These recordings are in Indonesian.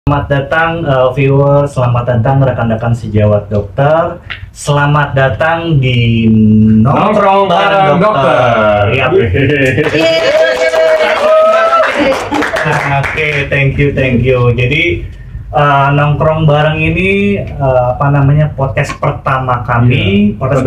Selamat datang viewer, selamat datang rekan-rekan sejawat dokter. Selamat datang di Nongkrong Bareng Dokter. Ya. Oke, thank you. Jadi Nongkrong Bareng ini podcast pertama kami, podcast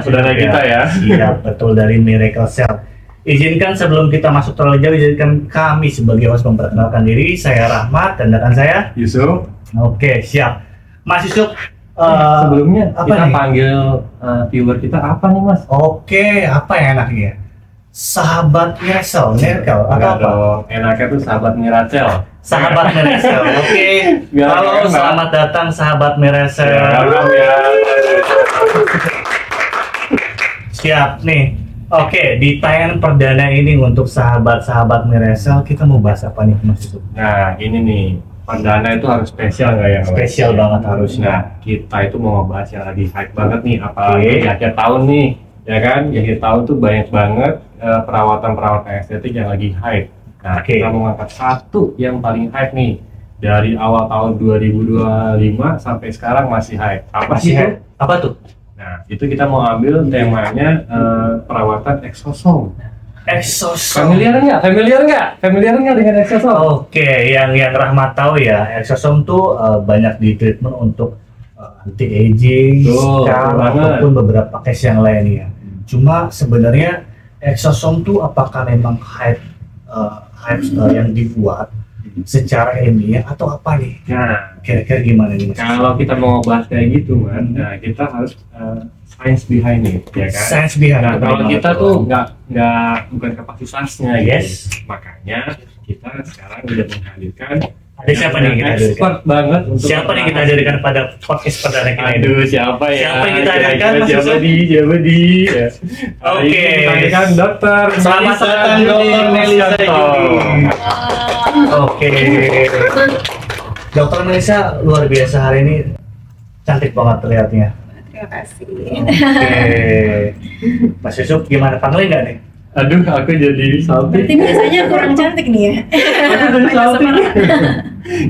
saudara kita ya. Iya, betul, dari Miracle Cell. Izinkan sebelum kita masuk terlalu jauh, izinkan kami sebagai host memperkenalkan diri. Saya Rahmat dan rekan saya Yusuf. Oke, siap. Mas Yusuf, sebelumnya apa kita nih? panggil viewer kita apa nih Mas? Oke, apa ya enaknya? Sahabat Miracle atau apa? Dong. Enaknya tuh sahabat Miracle. Sahabat Miracle. Oke. Biar Halo, enak. selamat datang sahabat Miracle. Ya. Siap nih. Oke, di tayangan perdana ini untuk sahabat-sahabat Miracle, kita mau bahas apa nih Mas Yusuf? Nah ini nih, perdana itu harus spesial nggak ya? Spesial banget harusnya. Nah kita itu mau ngebahas yang lagi hype banget nih, apalagi Oke. di akhir tahun nih, ya kan? Di akhir tahun tuh banyak banget perawatan estetik yang lagi hype. Nah Oke. kita mau ngangkat satu yang paling hype nih, dari awal tahun 2025 sampai sekarang masih hype. Apa sih itu? Apa tuh? Nah, itu kita mau ambil temanya perawatan exosome. Exosome. Familiar nggak dengan exosome? Oke, yang Rahmat tahu ya, exosome tuh banyak di treatment untuk anti aging, Tuh, scar, banget. ataupun beberapa case yang lain ya. Cuma sebenarnya exosome tuh apakah memang hype yang dibuat secara ilmiah atau apa nih? Nah, Kira-kira gimana nih Mas? kalau kita mau bahas kayak gitu, man, nah kita harus science behind it, ya kan? Science behind Nah, it, kalau benar kita banget. tuh bukan kapasitasnya, Yes. gitu. Makanya kita sekarang udah menghadirkan Ada siapa nih kita hadirkan? expert banget untuk Siapa nih kita hadirkan pada podcast perdana kita ini? Aduh, siapa ya? Siapa yang kita hadirkan, Kira-kira Mas Siapa Yusuf? di? Ya. Hari Oke. ini kita hadirkan dokter. Selamat datang Dokter Melisa Judi. Oke. Dokter Melisa luar biasa hari ini, cantik banget terlihatnya. Terima kasih. Oke. Mas Yusuf gimana, panggilin nggak nih? Aduh, aku jadi salty. Berarti biasanya kurang cantik nih ya. Aku jadi salty.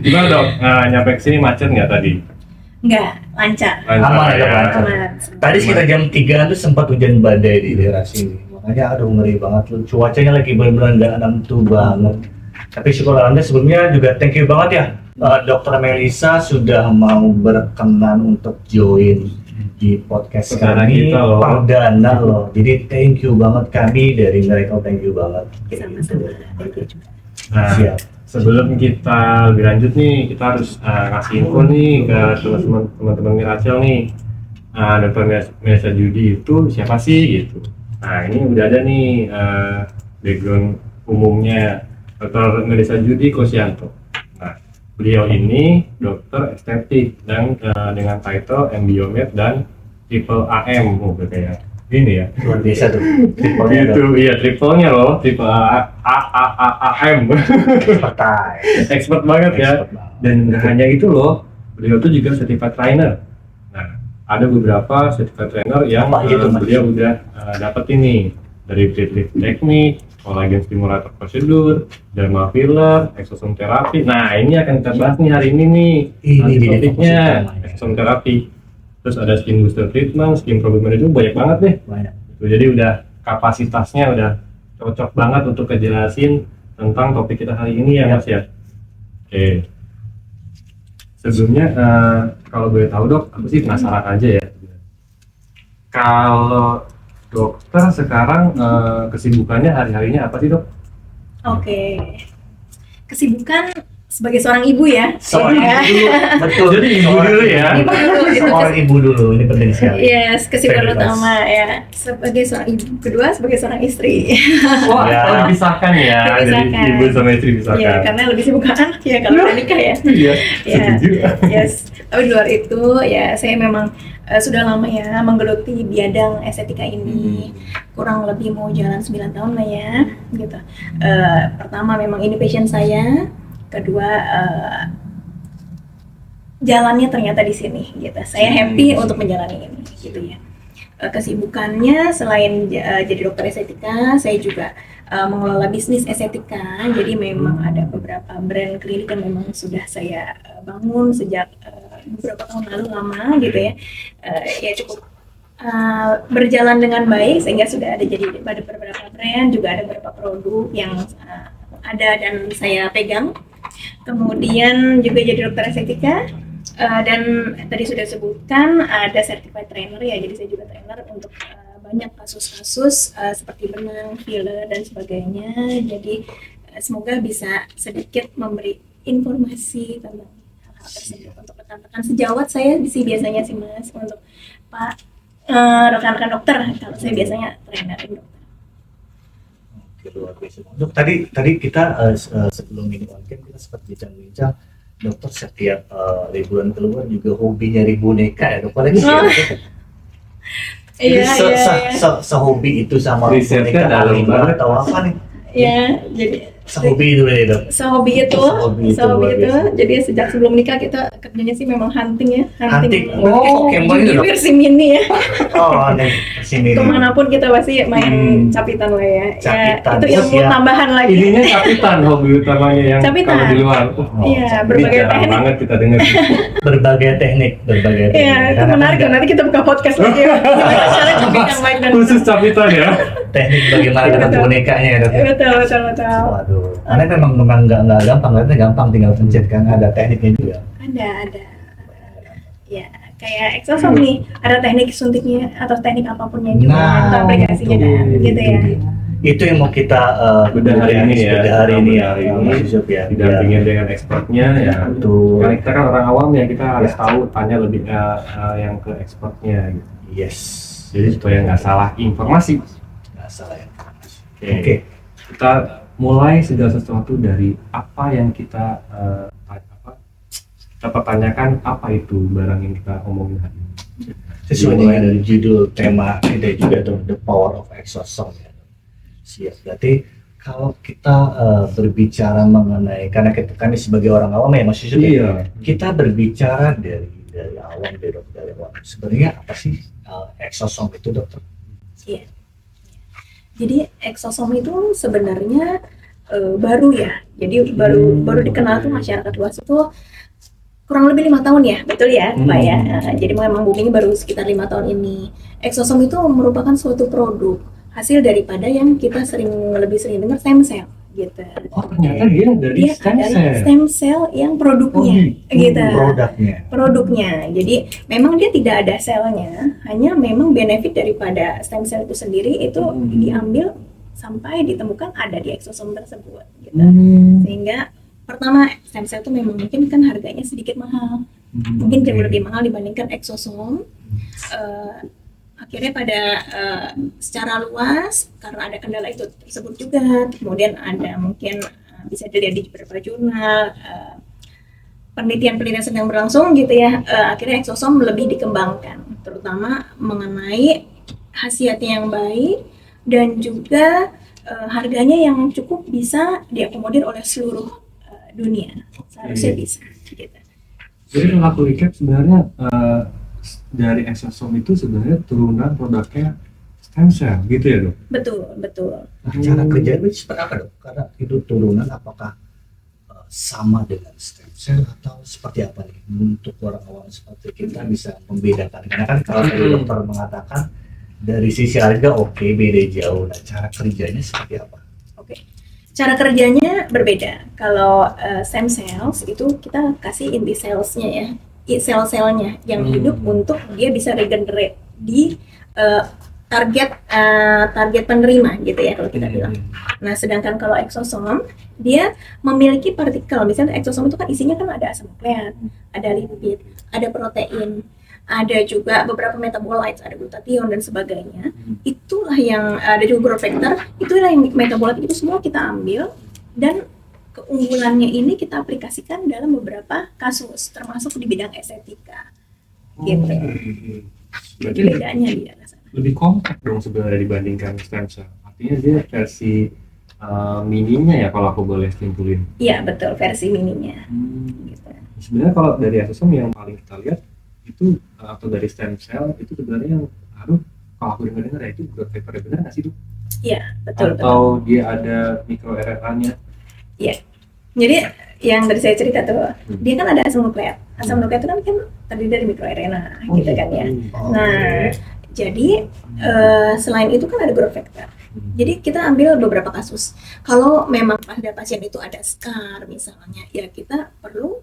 Gimana dok? Nyampe kesini macet nggak tadi? Enggak, lancar. Aman ya, ya. lancar. Aman. Tadi sekitar jam 3 tuh sempat hujan badai di daerah sini. Makanya aduh ngeri banget loh. Cuacanya lagi benar-benar nggak menentu banget. Tapi syukur alhamdulillah, sebelumnya juga thank you banget ya. Dokter Melisa sudah mau berkenan untuk join di podcast Perdana kami kita loh. perdana loh. Jadi thank you banget, kami dari Miracle thank you banget. Sama-sama. Thank you juga. Nah, Siap. sebelum kita lebih lanjut nih, kita harus ngasih info nih ke teman-teman Miracle nih. Dokter Melisa Judi itu siapa sih gitu? Nah ini udah ada nih background umumnya Dokter Melisa Judi Kosianto. Nah beliau ini dokter estetik dan dengan title MBiomed dan Triple AM, kayak ini ya. Luar biasa tuh. Triple-nya Itu iya triple-nya loh, Triple AM. partai. Expert banget ya. Expert banget. Dan nggak hanya itu loh, beliau tuh juga certified trainer. Nah, ada beberapa certified trainer yang Apa aja tuh, Mas? beliau udah dapat ini dari deadlift teknik, collagen stimulator prosedur, dermal filler, exosome terapi. Nah, ini akan kita bahas nih hari ini nih. Ini Nanti dia topiknya fokus utamanya. exosome terapi. Terus ada skin booster treatment, skin problem management, banyak banget deh. Banyak. Tuh, jadi udah kapasitasnya udah cocok banget untuk kejelasin tentang topik kita hari ini ya Mas ya. Oke. Sebelumnya kalau boleh tahu dok, aku sih penasaran aja ya. Kalau dokter sekarang kesibukannya hari-harinya apa sih dok? Oke. Kesibukan sebagai seorang ibu ya. Seorang Ya. ibu dulu, betul. Jadi ibu Seorang dulu ya. Ibu dulu itu. Seorang ibu dulu, ini penting sekali. Yes, kesibukan Bebas. utama ya. Sebagai seorang ibu, kedua sebagai seorang istri. Wah, Ya. dipisahkan ya, Dipisahkan. dari ibu sama istri Ya, dipisahkan. karena lebih sibuk ke anak ya kalau udah nikah ya. Iya, Ya. setuju. Yes, tapi di luar itu ya saya memang sudah lama ya menggeluti bidang estetika ini. Kurang lebih mau jalan 9 tahun lah ya gitu. Pertama memang ini passion saya, kedua jalannya ternyata di sini gitu. Saya happy untuk menjalani ini gitu ya. Kesibukannya selain jadi dokter estetika, saya juga mengelola bisnis estetika. Jadi memang ada beberapa brand klinik yang memang sudah saya bangun sejak beberapa tahun lalu lama gitu ya. Ya cukup berjalan dengan baik sehingga sudah ada beberapa brand, juga ada beberapa produk yang ada dan saya pegang. Kemudian juga jadi dokter estetika. Dan tadi sudah sebutkan ada certified trainer ya, jadi saya juga trainer untuk banyak kasus-kasus seperti benang, filler dan sebagainya. Jadi semoga bisa sedikit memberi informasi tentang hal tersebut untuk rekan-rekan sejawat saya sih biasanya sih Mas, untuk Pak rekan-rekan dokter kalau saya biasanya trainer dokter. Oke, luar biasa. Dok, tadi kita sebelum ini on cam kita sempat bincang-bincang dokter setiap liburan keluar juga hobi nyari boneka ya dok, apalagi sih Iya. sehobi itu sama Risetnya boneka dalam anime banget. atau apa nih? Ya, jadi Sehobi itu ya dok. sehobi itu, luar biasa. jadi sejak sebelum nikah kita kerjanya sih memang hunting ya, Hunting. Oh, Pokemon itu, Dok? versi mini ya. Oh, aneh sini. Kemanapun kita pasti main capitan lah ya. Capitan, Ya, itu ilmu siap. tambahan lagi. Ininya capitan hobi utamanya yang Capitan. kalau di luar. Iya, ini berbagai jarang teknik. banget kita dengar. berbagai teknik. Iya, itu Karena menarik kan tuh. Nanti kita buka podcast lagi ya. Gimana cara capit yang baik dan Khusus capitan ya. teknik bagaimana dengan Betul. bonekanya ya dok. betul. Waduh, karena memang nggak gampang, karena gampang tinggal pencet kan, ada tekniknya juga. Ada. Ya, kayak exosom nih, ada teknik suntiknya atau teknik apapun yang juga atau aplikasinya itu. ada, gitu ya. Itu yang mau kita Bedah hari ini ya. bedah hari ini ya, Bedah hari ini. Mas Yusuf ya. Didampingin dengan expertnya ya. Betul. Karena kita kan orang awam ya, kita harus Ya. tahu tanya lebih yang ke expertnya gitu. Yes. Jadi supaya nggak salah informasi. Nggak salah ya. Oke. Kita mulai segala sesuatu dari apa yang kita kita pertanyakan, apa itu barang yang kita omongin hari ini. Sesuai dengan judul tema kita juga tuh, The Power of Exosome ya. Siap. Berarti kalau kita berbicara mengenai, karena kita kan sebagai orang awam ya Mas Yusuf, Iya. kita berbicara dari awam dari awam. Sebenarnya apa sih exosome itu dokter? Iya. Jadi exosom itu sebenarnya baru ya. Jadi baru dikenal tuh masyarakat luas itu kurang lebih 5 tahun ya, betul ya Pak ya. Jadi memang booming baru sekitar 5 tahun ini. Exosom itu merupakan suatu produk hasil daripada yang kita lebih sering dengar stem cell gitu. Oh, ternyata dia dari Dia stem adalah cell. stem cell yang produknya gitu. Produknya. Jadi memang dia tidak ada selnya, hanya memang benefit daripada stem cell itu sendiri itu diambil sampai ditemukan ada di eksosom tersebut gitu. Sehingga pertama stem cell itu memang mungkin kan harganya sedikit mahal. Mungkin jauh lebih mahal dibandingkan eksosom. Akhirnya pada secara luas karena ada kendala itu tersebut juga, kemudian ada mungkin bisa dilihat di beberapa jurnal penelitian sedang berlangsung gitu ya, akhirnya eksosom lebih dikembangkan terutama mengenai khasiatnya yang baik dan juga harganya yang cukup bisa diakomodir oleh seluruh dunia, seharusnya bisa gitu. Jadi kalau aku recap sebenarnya dari exosom itu sebenarnya turunan produknya stem cell gitu ya dok? Betul. Nah, cara kerja itu seperti apa dok? Karena itu turunan apakah sama dengan stem cell atau seperti apa nih? Untuk orang awam seperti kita bisa membedakan. Karena kan kalau tadi dokter mengatakan dari sisi harga oke, beda jauh. Nah cara kerjanya seperti apa? Oke. Cara kerjanya berbeda. Kalau stem cells itu kita kasih inti cellsnya ya. Sel-selnya yang hidup untuk dia bisa regenerate di target penerima gitu ya kalau kita bilang. Nah sedangkan kalau eksosom dia memiliki partikel, misalnya eksosom itu kan isinya kan ada asam nukleat, ada lipid, ada protein, ada juga beberapa metabolites, ada glutathione dan sebagainya. Itulah yang ada juga growth factor, itulah yang metabolit itu semua kita ambil dan keunggulannya ini kita aplikasikan dalam beberapa kasus, termasuk di bidang estetika, gitu. Berarti Itu bedanya dia. lebih kompak dong sebenarnya dibandingkan stem cell. Artinya dia versi mininya ya kalau aku boleh simpulin. Iya betul, versi mininya. Gitu. Sebenarnya kalau dari exosom yang paling kita lihat itu atau dari stem cell itu sebenarnya yang kalau aku dengar ya itu growth factor benar nggak sih dok? Iya, betul. atau dia ada mikro RNA-nya? Jadi yang tadi saya cerita tuh, dia kan ada asam nukleat. Asam nukleat itu kan terdiri dari mikroRNA, gitu kan ya. Nah, jadi selain itu kan ada growth factor. Jadi kita ambil beberapa kasus. Kalau memang pada pasien itu ada scar misalnya, ya kita perlu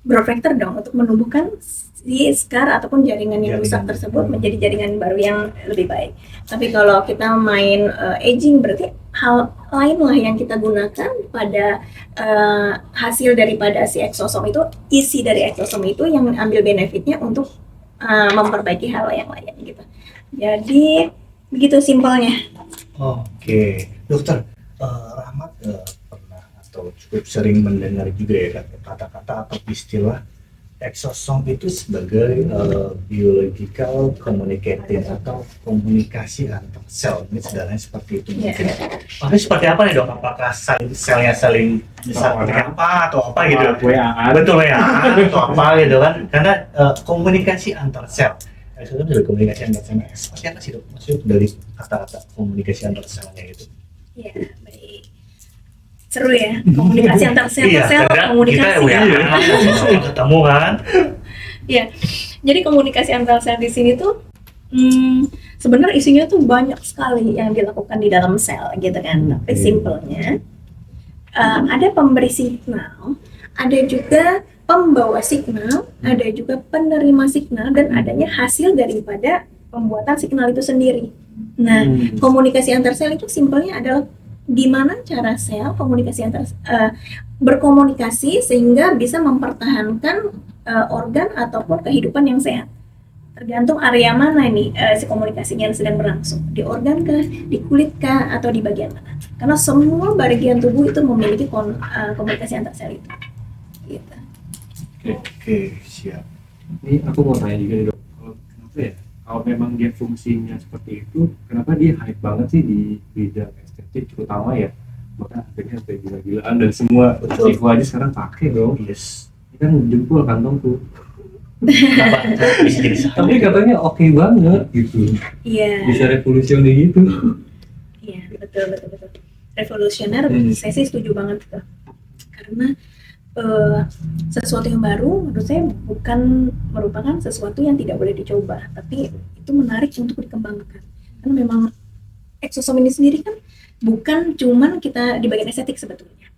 growth factor dong untuk menumbuhkan si scar ataupun jaringan yang rusak tersebut menjadi jaringan baru yang lebih baik. Tapi kalau kita main aging, berarti hal lain lah yang kita gunakan pada hasil daripada si eksosom itu, isi dari eksosom itu yang ambil benefitnya untuk memperbaiki hal yang lain gitu. Jadi begitu simpelnya. Oke, dokter, Rahmat pernah atau cukup sering mendengar juga ya kata-kata atau istilah eksosom itu sebagai biological communicator atau komunikasi antar sel. Ini sederhananya seperti itu. Mungkin maksudnya seperti apa nih dok? Apakah selnya saling misalnya apa atau apa gitu? Betul ya, atau apa gitu kan? Karena komunikasi antar sel. Eksosom dari komunikasi antar sel. Seperti apa sih dok? Maksud dari kata-kata komunikasi antar selnya itu? Iya, baik. Seru ya, komunikasi antar sel ke sel, komunikasi. Kita ketemu kan? Iya, jadi komunikasi antar sel di sini tuh sebenarnya isinya tuh banyak sekali yang dilakukan di dalam sel gitu kan. Tapi simpelnya ada pemberi signal, ada juga pembawa signal, ada juga penerima signal, dan adanya hasil daripada pembuatan signal itu sendiri. Nah, komunikasi antar sel itu simpelnya adalah gimana cara sel berkomunikasi sehingga bisa mempertahankan organ ataupun kehidupan yang sehat. Tergantung area mana nih si komunikasinya yang sedang berlangsung, di organ kah, di kulit kah, atau di bagian mana. Karena semua bagian tubuh itu memiliki komunikasi antar sel itu. Gitu. Oke, siap. Ini aku mau tanya juga nih dok, kenapa ya? Kalau memang dia fungsinya seperti itu, kenapa dia hype banget sih di bidang estetik, terutama ya, bahkan akhirnya sampai gila-gilaan dan semua sifu aja sekarang pakai dong. Yes. Ini kan jempol kantongku. Kenapa bisa jadi satu? Tapi katanya oke banget gitu. Iya. Bisa revolusioner gitu. Iya, betul. Revolusioner, saya sih setuju banget tuh. Karena sesuatu yang baru menurut saya bukan merupakan sesuatu yang tidak boleh dicoba, tapi itu menarik untuk dikembangkan. Karena memang eksosom ini sendiri kan bukan cuman kita di bagian estetik sebetulnya.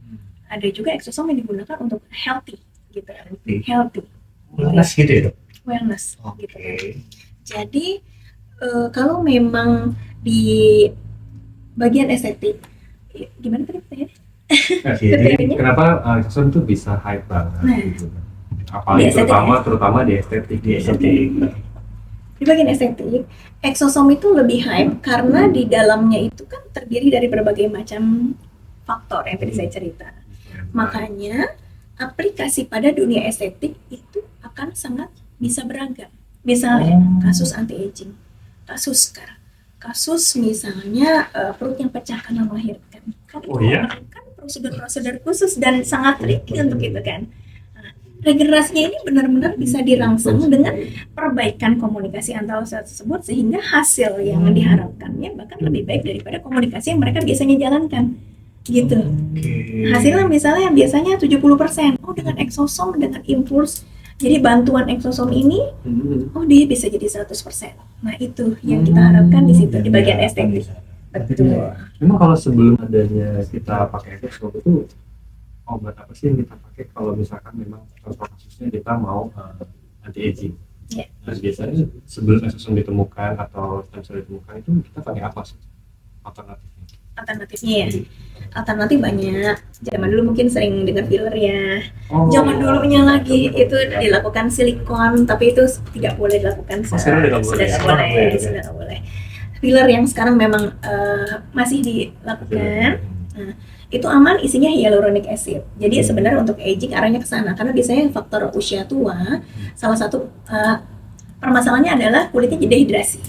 Ada juga eksosom yang digunakan untuk healthy gitu. Healthy. Wellness gitu ya dok? Wellness Oke. gitu. Jadi kalau memang di bagian estetik, gimana tadi pertanyaannya? Jadi kenapa eksosom itu bisa hype banget gitu? Apalagi terutama di estetik. Di bagian estetik, eksosom itu lebih hype karena di dalamnya itu kan terdiri dari berbagai macam faktor yang tadi saya cerita. Makanya aplikasi pada dunia estetik itu akan sangat bisa beragam. Misalnya kasus anti-aging, kasus scar, kasus misalnya perut yang pecah karena melahirkan. Kan prosedur-prosedur khusus dan sangat tricky untuk itu kan. Nah, regenerasinya ini benar-benar bisa dirangsang dengan perbaikan komunikasi antar sel tersebut sehingga hasil yang diharapkannya bahkan lebih baik daripada komunikasi yang mereka biasanya jalankan. Gitu. Hasilnya misalnya biasanya 70%. Oh, dengan eksosom, dengan impuls, jadi bantuan eksosom ini, oh dia bisa jadi 100%. Nah itu yang kita harapkan di situ di bagian estetik. Betul. Memang kalau sebelum adanya kita pakai eksosom itu obat apa sih yang kita pakai kalau misalkan memang contoh kasusnya kita mau anti aging? Yeah. Nah, biasanya sebelum eksosom ditemukan atau stem cell ditemukan itu kita pakai apa sih alternatifnya? Alternatifnya ya, alternatif banyak. Zaman dulu mungkin sering dengar filler ya. Zaman dulunya lagi itu dilakukan silikon, tapi itu tidak boleh dilakukan. Sudah nggak boleh. Filler yang sekarang memang masih dilakukan. Nah, itu aman, isinya hyaluronic acid. Jadi sebenarnya untuk aging arahnya ke sana karena biasanya faktor usia tua salah satu permasalahannya adalah kulitnya jadi dehidrasi,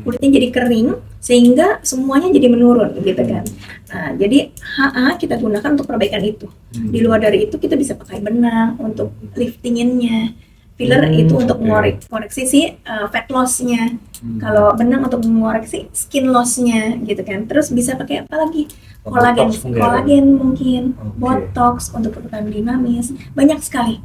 kulitnya jadi kering sehingga semuanya jadi menurun gitu kan. Nah, jadi HA kita gunakan untuk perbaikan itu. Di luar dari itu kita bisa pakai benang untuk liftinginnya. Filler itu untuk Oke. mengoreksi si fat loss-nya. Kalau benang untuk mengoreksi skin loss-nya gitu kan. Terus bisa pakai apa lagi? Kolagen, Botox mungkin. kolagen mungkin, Oke. botox untuk perlukan dinamis, banyak sekali.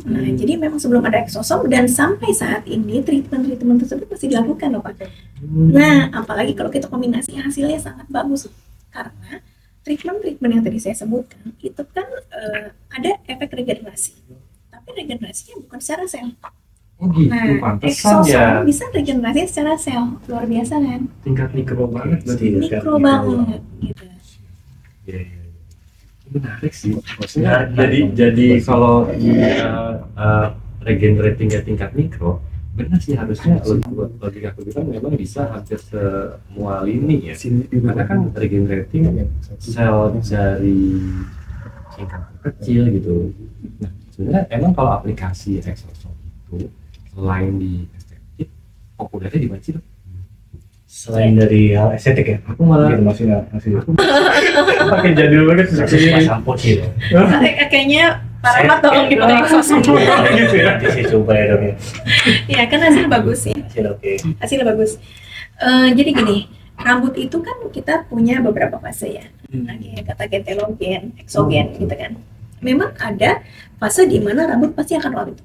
Nah, jadi memang sebelum ada exosome dan sampai saat ini treatment tersebut masih dilakukan loh Pak. Nah, apalagi kalau kita kombinasi hasilnya sangat bagus karena treatment yang tadi saya sebutkan itu kan ada efek regenerasi. Tapi regenerasinya bukan secara sel. Oh gitu, Nah, pantesan exosome ya. bisa regenerasi secara sel, luar biasa kan? Tingkat mikro banget berarti. Iya, Mikro kan, banget gitu. Iya, iya. Menarik sih. Maksudnya Menarik. jadi kalau di regenerating tingkat mikro, benar sih harusnya logika aku bilang memang bisa hampir semua lini ya. Karena kan regenerating sel dari tingkat kecil gitu. Nah, sebenarnya emang kalau aplikasi exosome itu selain di estetik, populernya di mana sih, Dok? Selain dari hal estetik ya, Aku malah gitu maksudnya masih pakai jadul banget pas sampo sih. Kayaknya Pak Rahmat tolong dipakai exosome. Gitu ya. Nanti saya coba ya dok ya. Ya kan hasil bagus ya. Hasil oke. Hasilnya bagus. Jadi gini, rambut itu kan kita punya beberapa fase ya. Nah, kayak kata telogen, exogen gitu kan. Memang ada fase di mana rambut pasti akan layu.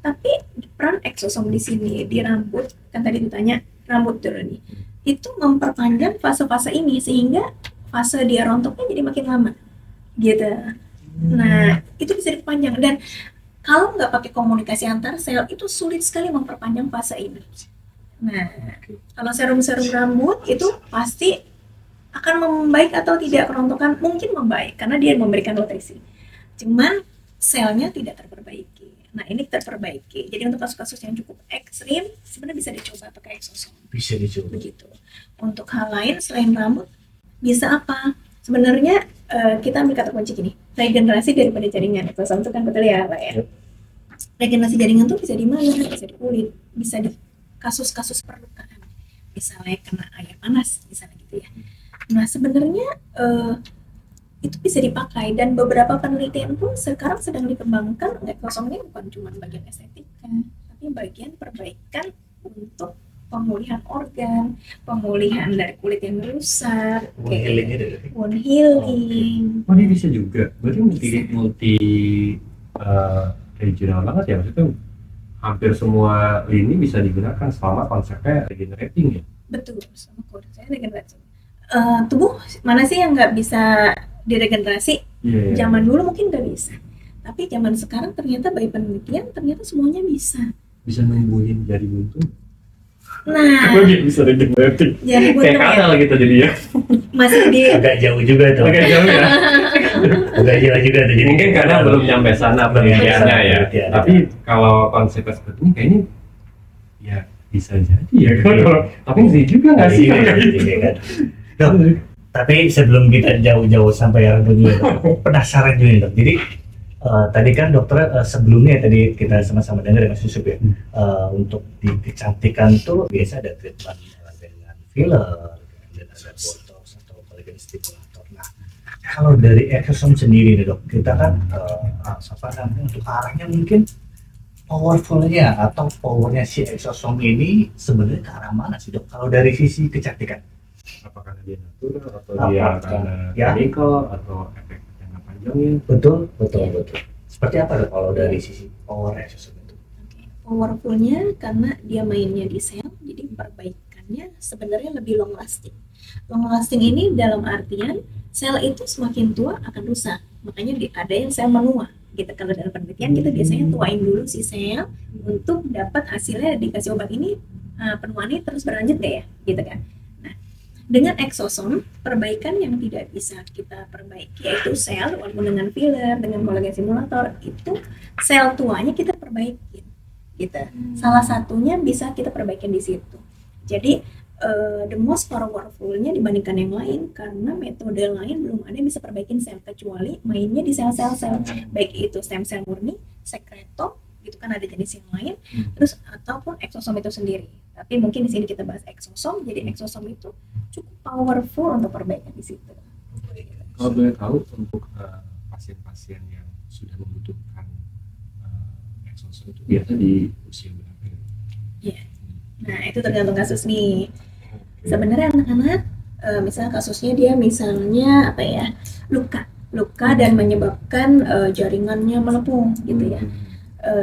Tapi peran exosom di sini di rambut kan tadi ditanya rambut dulu nih. Itu memperpanjang fase-fase ini sehingga fase dia rontoknya jadi makin lama. Gitu. Nah, itu bisa diperpanjang dan kalau nggak pakai komunikasi antar sel itu sulit sekali memperpanjang fase ini. Nah, kalau serum-serum rambut itu pasti akan membaik atau tidak kerontokan, mungkin membaik karena dia memberikan nutrisi. Cuman selnya tidak terperbaiki. Nah, ini terperbaiki. Jadi untuk kasus-kasus yang cukup ekstrim sebenarnya bisa dicoba pakai exosome. Bisa dicoba. Begitu. Untuk hal lain selain rambut bisa apa? Sebenarnya kita ambil kata kunci gini, regenerasi daripada jaringan exosome itu kan betul ya Pak ya. Yep. Regenerasi jaringan tuh bisa di mana? Bisa di kulit, bisa di kasus-kasus perlukaan, misalnya kena air panas, misalnya gitu ya. Nah sebenarnya itu bisa dipakai dan beberapa penelitian pun sekarang sedang dikembangkan. Exosome ini bukan cuma bagian estetika, tapi bagian perbaikan untuk pemulihan organ, pemulihan dari kulit yang rusak, Wound healing itu. wound healing. Oh, dia bisa juga. Berarti multi regional banget ya, maksudnya hampir semua lini bisa digunakan selama konsepnya regenerating ya. Betul, sama kode saya regenerasi. Tubuh mana sih yang nggak bisa diregenerasi? Iya. Zaman dulu mungkin nggak bisa, tapi zaman sekarang ternyata by penelitian ternyata semuanya bisa. Bisa numbuhin jari buntung. Nah, Oh, dia bisa regenerating. jadi Kayak buntung ya kadal gitu jadi ya. masih di Agak jauh juga tuh. Agak jauh ya. Agak jauh juga tuh. Jadi Mungkin karena belum nyampe sana penelitiannya ya. Penelitian. Tapi kalau konsepnya seperti ini kayaknya ya bisa jadi ya kan. Tapi ngeri juga nggak sih? kan? Dok, tapi sebelum kita jauh-jauh sampai yang dunia, penasaran juga nih, Dok. Jadi tadi kan dokter sebelumnya tadi kita sama-sama dengar ya Mas Yusuf ya, untuk di kecantikan tuh biasa ada treatment dengan filler, dan ada botox atau kolagen stimulator. Nah, kalau dari exosome sendiri nih Dok, kita kan apa namanya untuk arahnya mungkin powerfulnya atau powernya si exosome ini sebenarnya ke arah mana sih Dok? Kalau dari sisi kecantikan? Apakah dia natural atau dia Apakah- karena ya. chemical atau efek jangka panjangnya? Betul. Seperti apa Dok kalau dari sisi power exosome itu? powerfulnya karena dia mainnya di sel, jadi perbaikannya sebenarnya lebih long lasting. Long lasting ini dalam artian sel itu semakin tua akan rusak, makanya ada yang sel menua. Gitu. Kalau dalam penelitian kita biasanya tuain dulu si sel untuk dapat hasilnya dikasih obat ini penuaannya terus berlanjut gak ya, gitu kan? Nah, dengan exosome perbaikan yang tidak bisa kita perbaiki yaitu sel, walaupun dengan filler, dengan kolagen simulator itu sel tuanya kita perbaiki. Gitu. Salah satunya bisa kita perbaikin di situ. Jadi the most powerful-nya dibandingkan yang lain karena metode lain belum ada yang bisa perbaikin sel kecuali mainnya di sel-sel baik itu stem cell murni, sekretom, gitu kan ada jenis yang lain, terus ataupun exosome itu sendiri. Tapi mungkin di sini kita bahas exosome, jadi exosome itu cukup powerful untuk perbaikan di situ. Kalau boleh tahu untuk pasien-pasien yang sudah membutuhkan eksosom itu biasa di usia berapa ya? Iya. Nah, itu tergantung kasus nih. Sebenarnya anak-anak, misalnya kasusnya dia misalnya apa ya, luka dan menyebabkan jaringannya melempung gitu ya.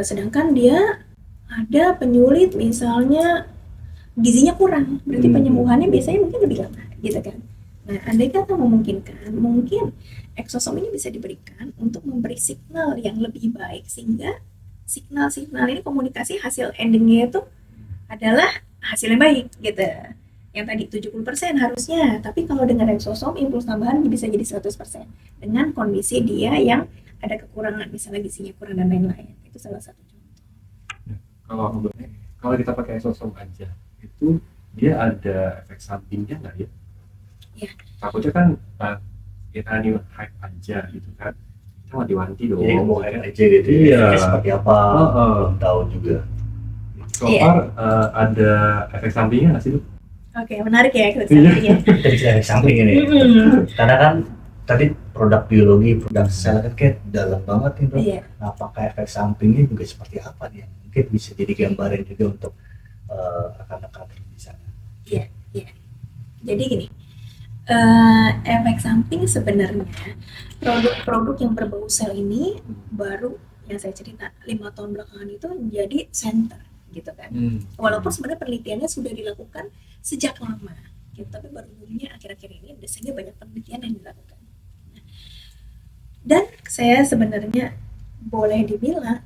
Sedangkan dia ada penyulit misalnya gizinya kurang, berarti penyembuhannya biasanya mungkin lebih lama gitu kan. Nah, andai kata memungkinkan, mungkin eksosom ini bisa diberikan untuk memberi signal yang lebih baik sehingga signal-signal ini komunikasi hasil endingnya itu adalah hasil yang baik gitu. Yang tadi 70% harusnya, tapi kalau dengan eksosom impuls tambahan bisa jadi 100% dengan kondisi dia yang ada kekurangan, misalnya gizinya kurang dan lain-lain. Itu salah satu contoh. Kalau kita pakai eksosom aja itu dia ada efek sampingnya nggak ya? Iya. Takutnya kan kita new hype aja gitu kan, kita wanti-wanti dong. Jadi ngomongin aja gitu ya, Iya. efeknya seperti apa, belum tahu juga. So far ada efek sampingnya nggak sih, Dok? Oke, menarik ya efek sampingnya. Kita bisa efek samping ini. Karena kan tadi produk biologi, produk sel kan kayak dalam banget nih Dok. Iya. Nah, apakah efek sampingnya juga seperti apa nih? Mungkin bisa jadi gambaran juga untuk rekan-rekan di sana. Iya. Jadi gini, efek samping sebenarnya produk-produk yang berbau sel ini baru yang saya cerita 5 tahun belakangan itu menjadi center gitu kan. Walaupun sebenarnya penelitiannya sudah dilakukan sejak lama, gitu, tapi baru boomnya akhir-akhir ini sehingga banyak penelitian yang dilakukan. Dan saya sebenarnya boleh dibilang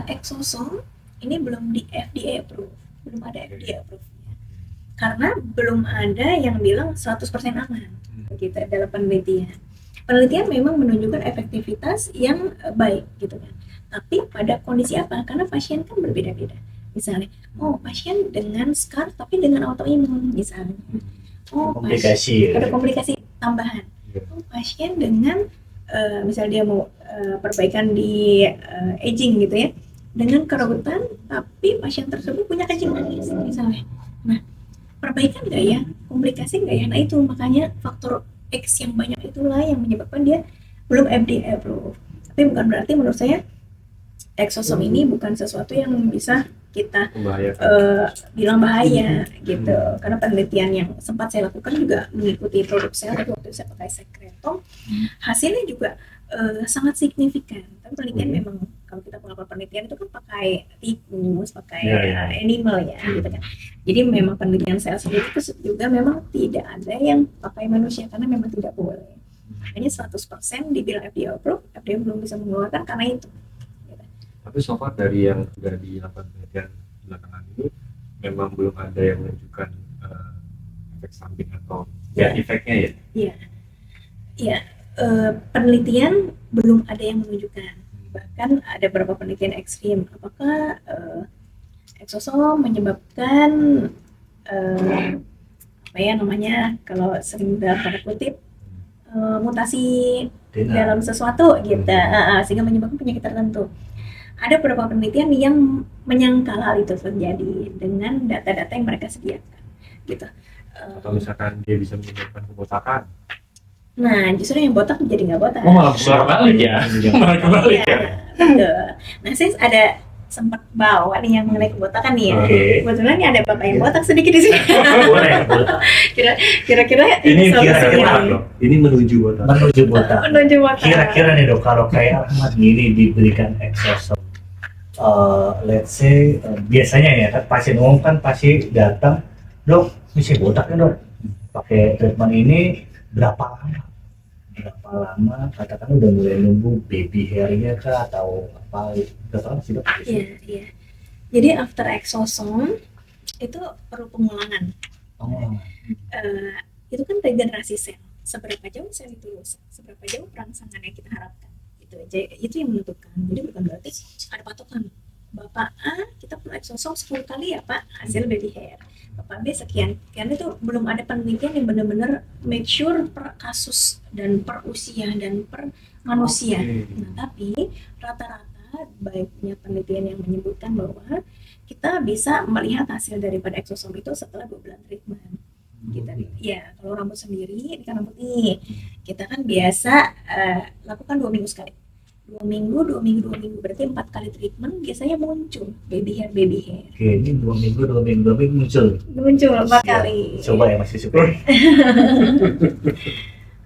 eksosom ini belum di FDA approve, belum ada FDA approve. Karena belum ada yang bilang 100% aman gitu dalam penelitian. Penelitian memang menunjukkan efektivitas yang baik gitu kan. Tapi pada kondisi apa? Karena pasien kan berbeda-beda. Misalnya, pasien dengan scar tapi dengan autoimun misalnya. Komplikasi. Ada komplikasi tambahan. Pasien dengan misalnya dia mau perbaikan di aging gitu ya. Dengan kerutan tapi pasien tersebut punya kencing manis misalnya. Nah, perbaikan nggak ya, komplikasi nggak ya, nah itu makanya faktor X yang banyak itulah yang menyebabkan dia belum FDA approve. Tapi bukan berarti menurut saya eksosom ini bukan sesuatu yang bisa kita bilang bahaya gitu, karena penelitian yang sempat saya lakukan juga mengikuti produk sel, tapi waktu saya pakai sekretom hasilnya juga sangat signifikan. Tapi penelitian memang kalau kita melakukan penelitian itu kan pakai tikus, pakai animal ya gitu kan. Jadi memang penelitian sel sendiri itu juga memang tidak ada yang pakai manusia karena memang tidak boleh. Hanya 100% dibilang FDA approve, FDA belum bisa mengeluarkan karena itu. Gitu. Tapi so far dari yang sudah dilakukan penelitian belakangan ini memang belum ada yang menunjukkan efek samping atau efeknya ya? Iya. Penelitian belum ada yang menunjukkan, bahkan ada beberapa penelitian ekstrim apakah eksosom menyebabkan apa ya namanya kalau sering dalam tanda kutip mutasi dalam sesuatu gitu, sehingga menyebabkan penyakit tertentu. Ada beberapa penelitian yang menyangkal hal itu terjadi dengan data-data yang mereka sediakan gitu. Atau misalkan dia bisa menyebabkan kebotakan. Nah, justru yang botak jadi nggak botak. Malah kebalik ya. Malah kebalik ya. Betul. Nah, saya ada sempat bawa nih yang mengenai kebotakan nih ya. Kebetulan nih ada bapak yang botak sedikit di sini. Boleh. Kira-kira ini Ini menuju botak. Menuju botak. Kira-kira nih Dok, kalau kayak Ahmad gini diberikan eksosom, let's say biasanya ya kan pasien umum kan pasti datang, Dok, ini saya botak ya Dok, pakai treatment ini berapa lama katakan udah mulai numbuh baby hairnya kah atau apa, berapa sih Dok? Iya. Jadi after eksosom itu perlu pengulangan. Itu kan regenerasi sel. Seberapa jauh sel itu rusak, seberapa jauh perangsangan yang kita harapkan. Itu yang menentukan. Jadi bukan berarti ada patokan. Bapak A kita perlu eksosom 10 kali ya Pak, hasil baby hair. Bapak B sekian. Karena itu belum ada penelitian yang benar-benar make sure per kasus dan per usia dan per manusia. Nah, tapi rata-rata baiknya penelitian yang menyebutkan bahwa kita bisa melihat hasil daripada eksosom itu setelah 2 bulan treatment. Kita ya kalau rambut sendiri, ini kan rambut nih, kita kan biasa lakukan 2 minggu sekali. 2 2 minggu berarti 4 kali treatment biasanya muncul baby hair. Oke, ini 2 minggu muncul. Muncul 4 Siap. kali. Coba ya masih suka.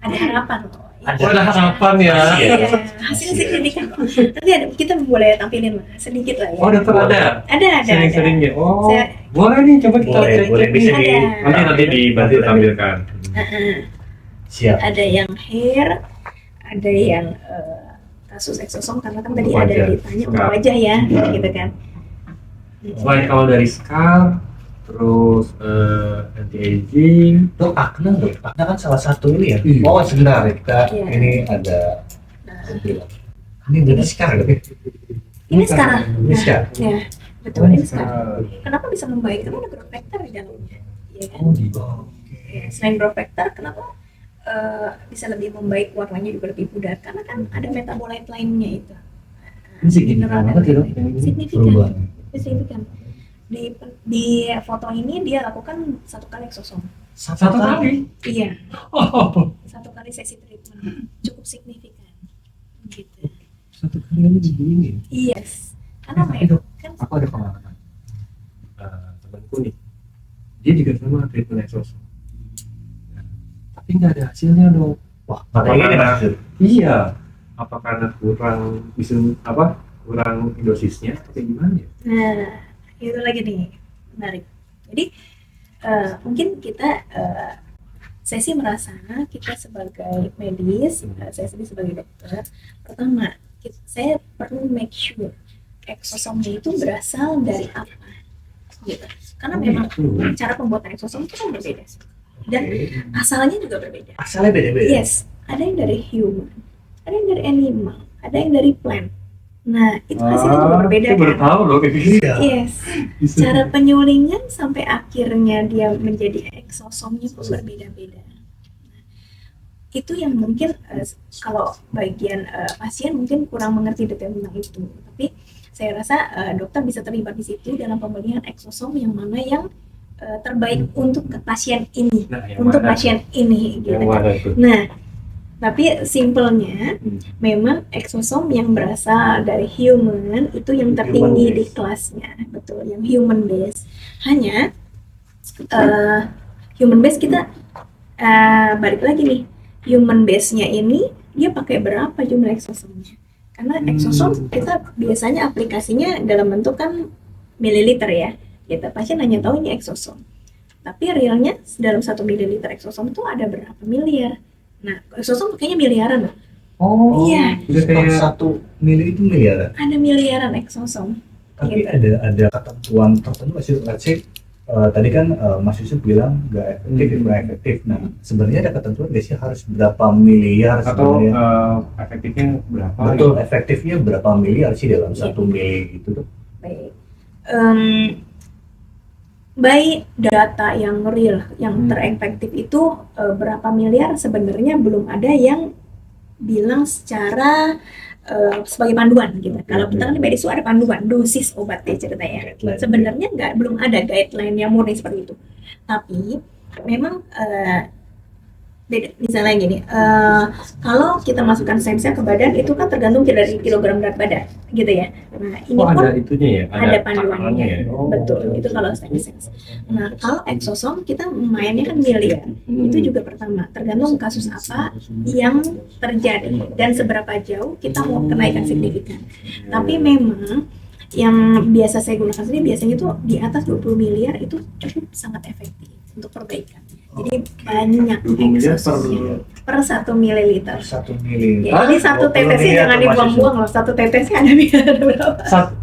Ada harapan loh. Ada harapan ya. Iya. Iya, hasil signifikan. Nanti kita boleh tampilin lah sedikit lah ya. Oh, dokter ada. Ada. Sering-seringnya. Oh, Saya- boleh nih coba kita Boleh, cek. boleh, bisa di- Nanti dibantu Nanti. tampilkan. Heeh. Siap. Ada yang hair, ada yang kasus eksosom karena kan tadi ada Wajah. ditanya untuk wajah ya, gitu kan. Selain kalau dari scar, terus anti aging, Dok, akne dok. Akne kan salah satu ini ya. Iya. Oh sebentar, kita Iya. ini ada. Nah, Ini benar sekarang dok. ini sekarang. Ini sekarang. Ya, betul ini sekarang. Kenapa bisa membaik? Karena ada growth factor di dalamnya, ya kan? Oh di bawah. Ya, selain growth factor, kenapa bisa lebih membaik, warnanya juga lebih pudar? Karena kan ada metabolite lainnya itu. Ini signifikan banget ya dok. Signifikan. Perubahan. Signifikan. Di foto ini dia lakukan 1 kali eksosom. satu kali. Iya, Oh, 1 kali sesi treatment. Cukup signifikan. Gitu. satu kali aja begini. Yes. Karena Tapi, Dok, kan aku ada pengalaman. Temanku nih, dia juga sama treatment exhaust. Nah, tapi nggak ada hasilnya dong. Wah, makanya ini maksud. Iya. Apa karena kurang kurang dosisnya atau gimana ya? nah, itu lagi nih menarik. Jadi mungkin kita saya sih merasa kita sebagai medis, saya sendiri sebagai dokter, pertama saya perlu make sure eksosomnya itu berasal dari apa, gitu. Karena memang cara pembuatan eksosom itu kan berbeda dan asalnya juga berbeda. Asalnya beda-beda. Yes, ada yang dari human, ada yang dari animal, ada yang dari plant. Nah, itu hasilnya juga berbeda Aku baru kan? tahu loh kayak gitu. Iya. Yes, cara penyulingan sampai akhirnya dia menjadi eksosomnya pun berbeda-beda. Nah, itu yang mungkin kalau bagian pasien mungkin kurang mengerti detail tentang itu. Tapi saya rasa dokter bisa terlibat di situ dalam pemilihan eksosom yang mana yang terbaik untuk pasien ini, Nah, yang untuk mana? pasien ini, gitu Yang kan. mana itu? Nah, tapi simpelnya memang eksosom yang berasal dari human itu yang tertinggi Human di base. kelasnya, betul, yang human base. Hanya human base kita balik lagi nih, human base-nya ini dia pakai berapa jumlah eksosomnya? Karena eksosom kita biasanya aplikasinya dalam bentuk kan mililiter ya. Kita pasien hanya tahu ini eksosom. Tapi realnya dalam 1 mililiter eksosom itu ada berapa miliar? Nah, eksosom kayaknya miliaran loh. Oh, Iya. Udah kayak 1 mili itu miliaran. Ada miliaran eksosom. Tapi Gitu. ada ketentuan tertentu masih let's say tadi kan Mas Yusuf bilang nggak efektif, nggak efektif. Nah, sebenarnya ada ketentuan nggak sih harus berapa miliar atau sebenarnya? efektifnya berapa? Betul, efektifnya berapa miliar sih dalam Iya. 1 mili gitu tuh? Baik. By data yang real, yang terefektif itu berapa miliar sebenarnya belum ada yang bilang secara sebagai panduan gitu. Kalau kita kan di medis itu ada panduan dosis obat ya ceritanya. Guideline. Sebenarnya belum ada guideline yang murni seperti itu. Tapi memang beda. Misalnya gini, kalau kita masukkan stem-cell ke badan itu kan tergantung dari kilogram berat badan, gitu ya. Nah ini Oh, pun ada itunya ya? ada takarannya panduannya, ya? Oh. betul. Itu kalau stem cells. Nah kalau eksosom kita mainnya kan miliar. Itu juga pertama tergantung kasus apa yang terjadi dan seberapa jauh kita mau kenaikan signifikan. Tapi memang yang biasa saya gunakan sendiri biasanya itu di atas 20 miliar itu cukup sangat efektif untuk perbaikan. Jadi banyak 20 miliar eksosomnya per 1 mililiter. 1 mili. Ya, ini 1 tetesnya jangan dibuang-buang loh. 1 tetesnya ada berapa? Satu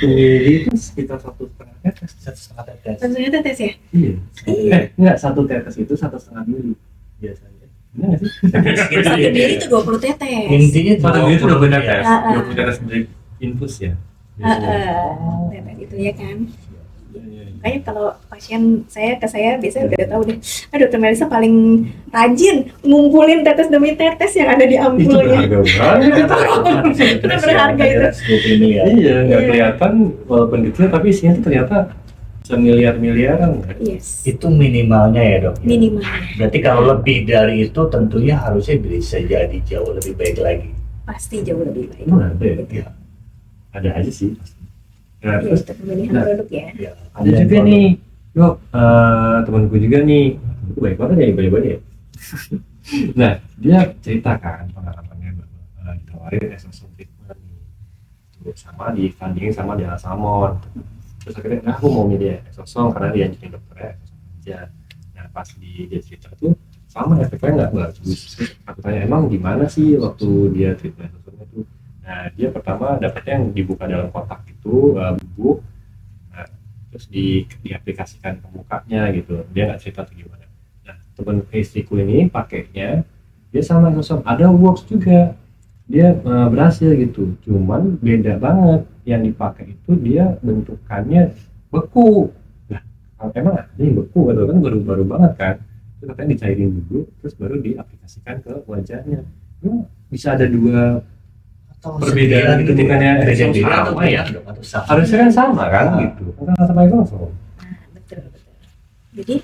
mili itu sekitar 1,5 tetes. 1,5 tetes. Tentunya tetes ya? Iya. Iya. Enggak, 1 tetes itu 1,5 mili biasanya. Benar nggak sih? 1 mili itu 20 tetes. Intinya 1 mili itu 20 ya. tetes. Ah, ah. 20 tetes dari infus ya. Tetes itu ya kan. Makanya kalau pasien saya ke saya biasanya udah tahu deh, Dokter Melisa paling rajin ngumpulin tetes demi tetes yang ada di Itu ampulnya. berharga banget. Itu berharga itu. 20 miliar. Iya, nggak Iya. kelihatan walaupun kecil tapi isinya tuh ternyata semiliar-miliaran. Yes. Itu minimalnya ya dok. Minimal. Berarti kalau lebih dari itu tentunya harusnya bisa jadi jauh lebih baik lagi. pasti jauh lebih baik. Emang ada ya? Ya, Ada aja sih. Nah, Ya, terus itu pemilihan nah, produk ya. ya. ada juga nih, Dok, temanku juga nih, itu baik banget ya, ibadah ya. Nah, dia cerita kan pengalamannya ditawarin exosome treatment nih. Tuh, sama dibandingin sama dia salmon. Terus akhirnya, nah, aku mau milih exosome karena dia jadi dokternya exosome aja. Nah, pas dia cerita tuh sama efeknya nggak bagus. Terus aku tanya, emang gimana sih waktu dia treatment exosome tuh? Nah, dia pertama dapetnya yang dibuka dalam kotak itu bubuk. Nah, terus diaplikasikan ke mukanya gitu. Dia nggak cerita tuh gimana. Nah, temen istriku ini pakainya dia sama exosome, ada works juga, dia berhasil gitu. Cuman beda banget, yang dipakai itu dia bentukannya beku. Nah, emang ada yang beku atau kan baru-baru banget kan? Terus katanya dicairin dulu, terus baru diaplikasikan ke wajahnya. Bisa ada dua perbedaan gitu, bukannya beda-beda atau sama ya? atau sama. Harusnya kan sama kan gitu, kan sama exosome. Nah, betul. Jadi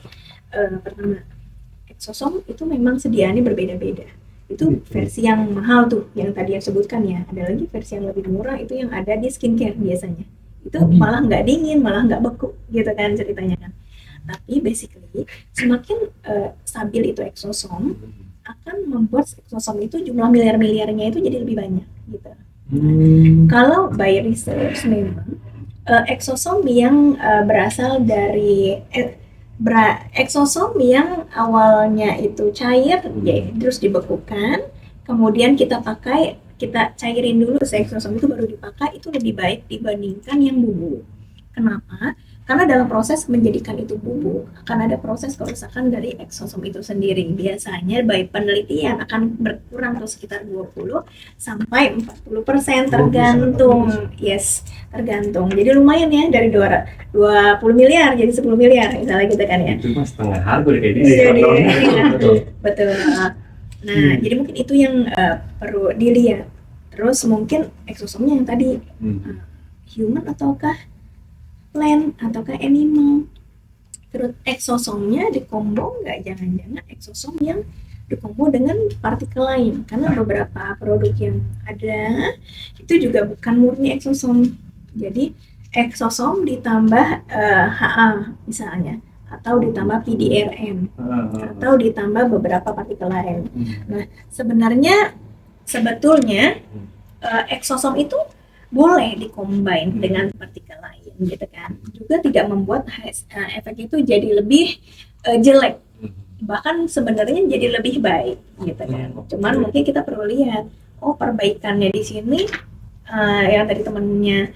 pertama, exosome itu memang sediaannya berbeda-beda. Itu versi yang mahal tuh, yang tadi yang sebutkan ya. Ada lagi versi yang lebih murah, itu yang ada di skincare biasanya. Itu malah nggak dingin, malah nggak beku gitu kan ceritanya kan. Tapi basically semakin stabil itu exosome, akan membuat exosome itu jumlah miliar-miliarnya itu jadi lebih banyak gitu. Kalau by research memang exosome yang berasal dari exosome yang awalnya itu cair ya, terus dibekukan, kemudian kita cairin dulu exosome itu baru dipakai, itu lebih baik dibandingkan yang bubuk. Kenapa? Karena dalam proses menjadikan itu bubuk akan ada proses kerusakan dari exosome itu sendiri. Biasanya by penelitian akan berkurang tuh sekitar 20 sampai 40% tergantung. Yes, tergantung. Jadi lumayan ya, dari 20 miliar jadi 10 miliar misalnya gitu kan ya. Itu mah setengah harga deh kayak Jadi, Betul. betul. Nah, jadi mungkin itu yang perlu dilihat. Terus mungkin exosome-nya yang tadi human ataukah plant ataukah animal. Terus exosome-nya dikombo nggak, jangan-jangan exosome yang dikombo dengan partikel lain, karena beberapa produk yang ada itu juga bukan murni exosome. Jadi exosome ditambah HA misalnya, atau ditambah PDRN, atau ditambah beberapa partikel lain. Nah, sebetulnya exosome itu boleh dikombin dengan partikel lain gitu kan, juga tidak membuat efek itu jadi lebih jelek, bahkan sebenarnya jadi lebih baik gitu kan. Cuman mungkin kita perlu lihat, perbaikannya di sini yang tadi temennya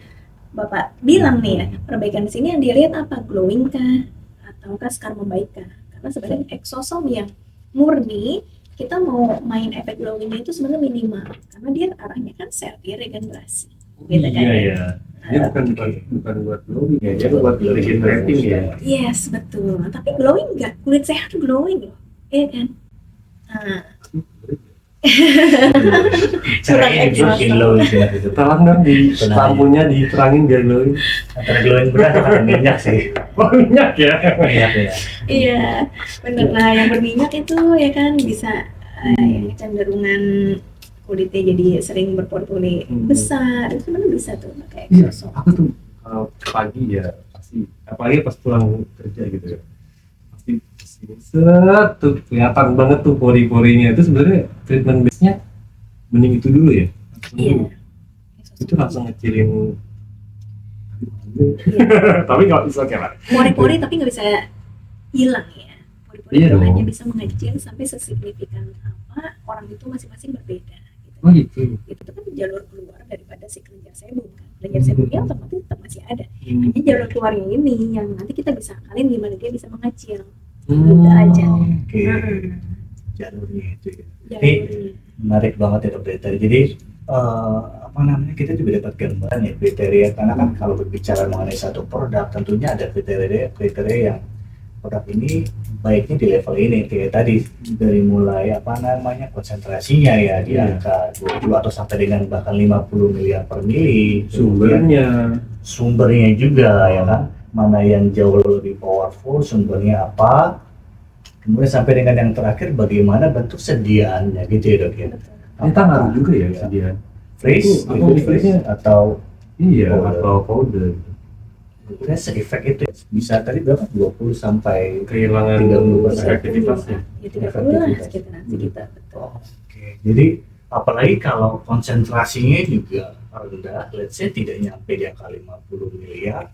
Bapak bilang nih ya, perbaikan di sini yang dilihat apa, glowing kah ataukah scar membaik kah? Karena sebenarnya exosome yang murni kita mau main efek glowingnya itu sebenarnya minimal, karena dia arahnya kan sel regenerasi gitu kan. Iya. Dia bukan buat glowing ya, dia buat regenerating ya. Yes, betul. Tapi glowing nggak? Kulit sehat glowing loh, iya kan? Caranya dibikin glowing gitu. Tolong dong di lampunya diterangin biar glowing. Antara glowing berat atau minyak sih. Oh, minyak ya. Minyak ya. Iya, bener. Nah, yang berminyak itu ya kan bisa yang kecenderungan kulitnya jadi sering berpori-pori besar, itu sebenarnya bisa tuh pakai Iya, exosome. aku tuh pagi ya pasti, apalagi pas pulang kerja gitu ya, pasti kesini set tuh kelihatan banget tuh pori-porinya. Itu sebenarnya treatment base-nya mending itu dulu ya. Iya. Itu langsung ngecilin. Tapi nggak bisa kayak Pori-pori tapi nggak bisa hilang ya. Pori-pori Iya itu dong. hanya bisa mengecil sampai sesignifikan apa, orang itu masing-masing berbeda. Oh gitu. Itu kan jalur keluar daripada si kelenjar sebum kan. Kelenjar sebumnya otomatis tetap masih ada. Hanya jalur keluarnya ini yang nanti kita bisa akalin gimana dia bisa mengecil. Gitu aja. Oke. Jalurnya itu ya. Jalurnya. Menarik banget ya dokter tadi. Jadi apa namanya, kita juga dapat gambaran ya kriteria, karena kan kalau berbicara mengenai satu produk tentunya ada kriteria yang produk ini baiknya di level ini, kayak tadi dari mulai apa namanya konsentrasinya ya di angka 20 atau sampai dengan bahkan 50 miliar per mili, sumbernya juga ya kan, mana yang jauh lebih powerful, sumbernya apa, kemudian sampai dengan yang terakhir bagaimana bentuk sediaannya gitu ya dok ya. Kita ngaruh juga ya kesediaan. freeze, Aku freeze atau iya Powder. atau powder. kira se-efek itu ya? Bisa tadi berapa? 20 sampai Kehilangan 30% efektivitasnya. Ya 30 lah sekitaran segitu. Betul. Oke, jadi apalagi kalau konsentrasinya juga rendah, let's say tidak nyampe di angka 50 miliar,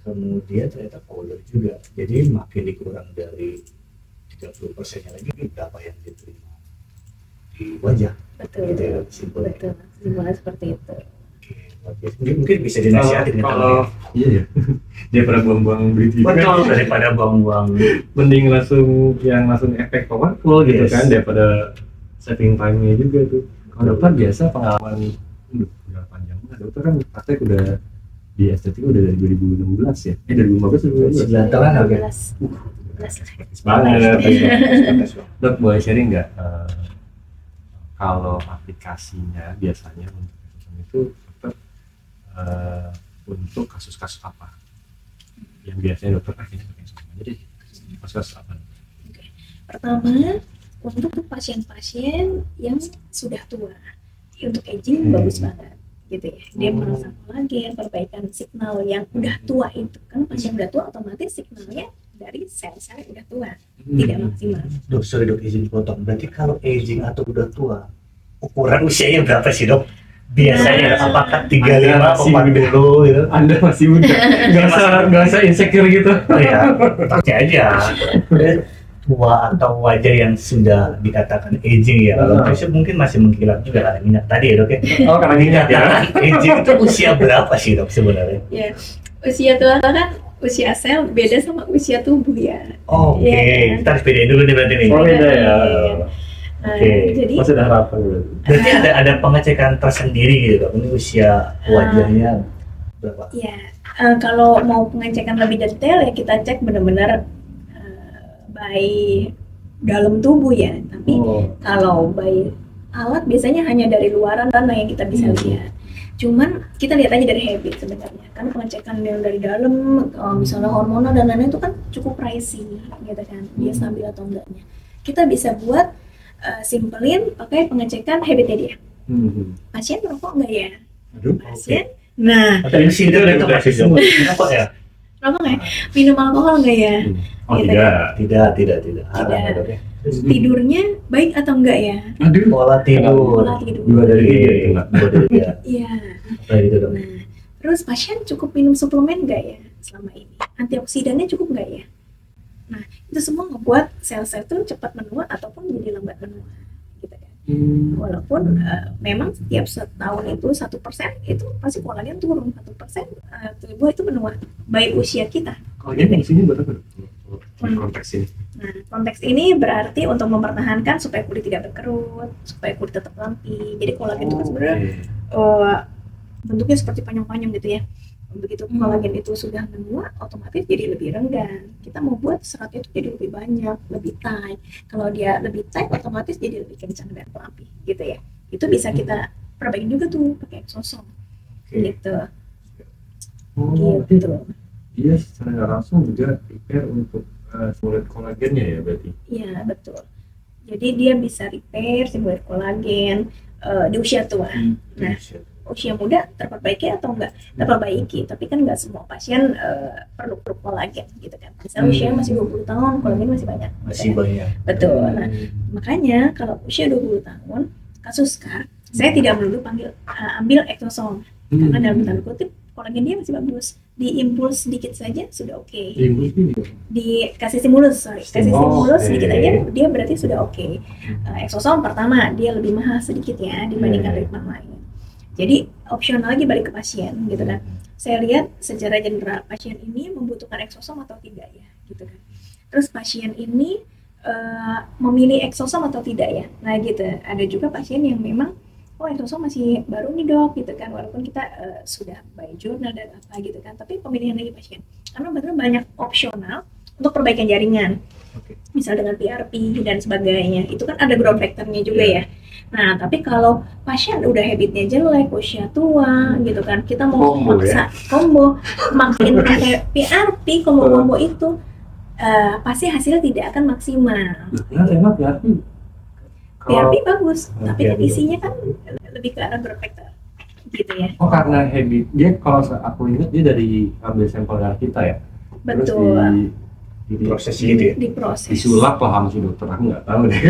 kemudian ternyata powder juga, jadi makin dikurang dari 30%-nya lagi berapa yang diterima di wajah. Betul. Gitu ya, simpelnya. Betul. Simulasi seperti itu. Oke, oke. Mungkin bisa dinasihatin ke Kalau teman-teman. iya ya. Daripada buang-buang duit gitu Betul, kan. daripada buang-buang. Mending langsung efek powerful gitu Yes. kan daripada saving time-nya juga tuh. Kalau dokter biasa pengalaman udah panjang banget. Dokter kan praktek udah di estetika udah dari 2016 ya. 2015 2016. 9 tahun oke. 12. Praktis banget. Praktis banget. Dok, boleh sharing nggak kalau aplikasinya biasanya untuk itu dokter untuk kasus-kasus apa yang biasanya dokter akhirnya pakai semua jadi kasus-kasus apa? Pertama, untuk pasien-pasien yang sudah tua, untuk aging bagus banget, gitu ya. Dia merasa kolagen, perbaikan signal yang udah tua itu kan pasien udah tua otomatis signalnya dari sel-sel yang udah tua tidak maksimal. Dok, sorry dok, izin potong. Berarti kalau aging atau udah tua, ukuran usianya berapa sih dok? Biasanya Nah, apakah 35 atau masih 40 gitu? Anda masih muda, nggak usah insecure gitu. Oh ya, pakai aja. Udah tua atau wajah yang sudah dikatakan aging ya. Kalau Krisya mungkin masih mengkilap juga karena minyak tadi ya dok ya. Oh, karena ingat ya. Aging itu usia berapa sih dok sebenarnya? Ya, usia tua kan usia sel beda sama usia tubuh ya. Oke, Iya. kita harus bedain dulu nih berarti nih. Oh, beda ya. Nah, Oke. jadi Masih ada harapan gitu. Berarti ada pengecekan tersendiri gitu dok. Ini usia wajahnya berapa? ya kalau mau pengecekan lebih detail ya kita cek benar-benar by dalam tubuh ya. Tapi kalau by alat biasanya hanya dari luaran tanah yang kita bisa lihat. Cuman kita lihat aja dari habit sebenarnya. Kan pengecekan yang dari dalam, misalnya hormonal dan lain-lain itu kan cukup pricey gitu kan. Dia stabil atau enggaknya. Kita bisa buat simpelin pakai pengecekan habitnya dia. Pasien merokok enggak ya? Aduh. Pasien. Nah, Atau ini sinder itu masih semua. Kenapa ya? merokok enggak ya? Minum alkohol enggak ya? Oh, Gitu tidak. Tidak. Haram ya dok ya. Tidurnya baik atau enggak ya? Aduh. Pola tidur. Pola tidur. Dua dari tiga itu nggak. Dua dari tiga. Iya. Apa gitu dok? Nah, terus pasien cukup minum suplemen nggak ya selama ini? Antioksidannya cukup nggak ya? Nah, itu semua ngebuat sel-sel itu cepat menua ataupun jadi lambat menua, gitu kan. Walaupun memang setiap setahun itu 1% itu pasti kolagen turun 1%, tubuh itu menua baik usia kita. Kalau ini fungsinya buat apa? Konteks ini. Nah, konteks ini berarti untuk mempertahankan supaya kulit tidak berkerut, supaya kulit tetap lampi. Jadi kolagen itu kan sebenarnya bentuknya seperti panjang-panjang gitu ya. Begitu kolagen itu sudah menua, otomatis jadi lebih renggang. Kita mau buat seratnya itu jadi lebih banyak, lebih tight. Kalau dia lebih tight, otomatis jadi lebih kencang dan pelampi, gitu ya. Itu bisa kita perbaiki juga tuh pakai exosome, gitu. Gitu. Dia secara nggak langsung juga repair untuk stimulat kolagennya ya berarti. Iya betul. Jadi dia bisa repair, stimulat kolagen di usia tua. Nah, usia muda terperbaiki atau enggak terperbaiki, tapi kan enggak semua pasien perlu kolagen gitu kan. Misalnya usia masih 20 tahun, kolagen masih banyak. Masih banyak. Betul. Nah, makanya kalau usia 20 tahun, kasus SCAR, saya tidak melulu ambil exosome karena dalam tanda kutip kolagen dia masih bagus. Diimpuls sedikit saja sudah oke. Impuls ini. Dikasih stimulus, kasih stimulus sedikit oke. aja dia berarti sudah oke. Exosome pertama dia lebih mahal sedikit ya dibandingkan treatment lain. Jadi opsional lagi balik ke pasien gitu kan. Saya lihat secara general pasien ini membutuhkan exosome atau tidak ya gitu kan. Terus pasien ini memilih exosome atau tidak ya. Nah gitu. Ada juga pasien yang memang exosome masih baru nih dok gitu kan, walaupun kita sudah by jurnal dan apa gitu kan, tapi pemilihan lagi pasien karena benar banyak opsional untuk perbaikan jaringan. Misal dengan PRP dan sebagainya, itu kan ada growth factornya juga ya. Nah, tapi kalau pasien udah habitnya jelek, usia tua gitu kan, kita mau maksa combo, maksain pakai PRP, combo itu pasti hasilnya tidak akan maksimal. Enak PRP. PRP bagus, tapi kan isinya kan lebih ke arah growth factor. gitu ya. Oh karena habit dia, kalau aku ingat dia dari ambil sampel darah kita ya. Terus Betul. di Proses gitu ya. Diproses. disulap lah sama si dokter, aku nggak tahu deh.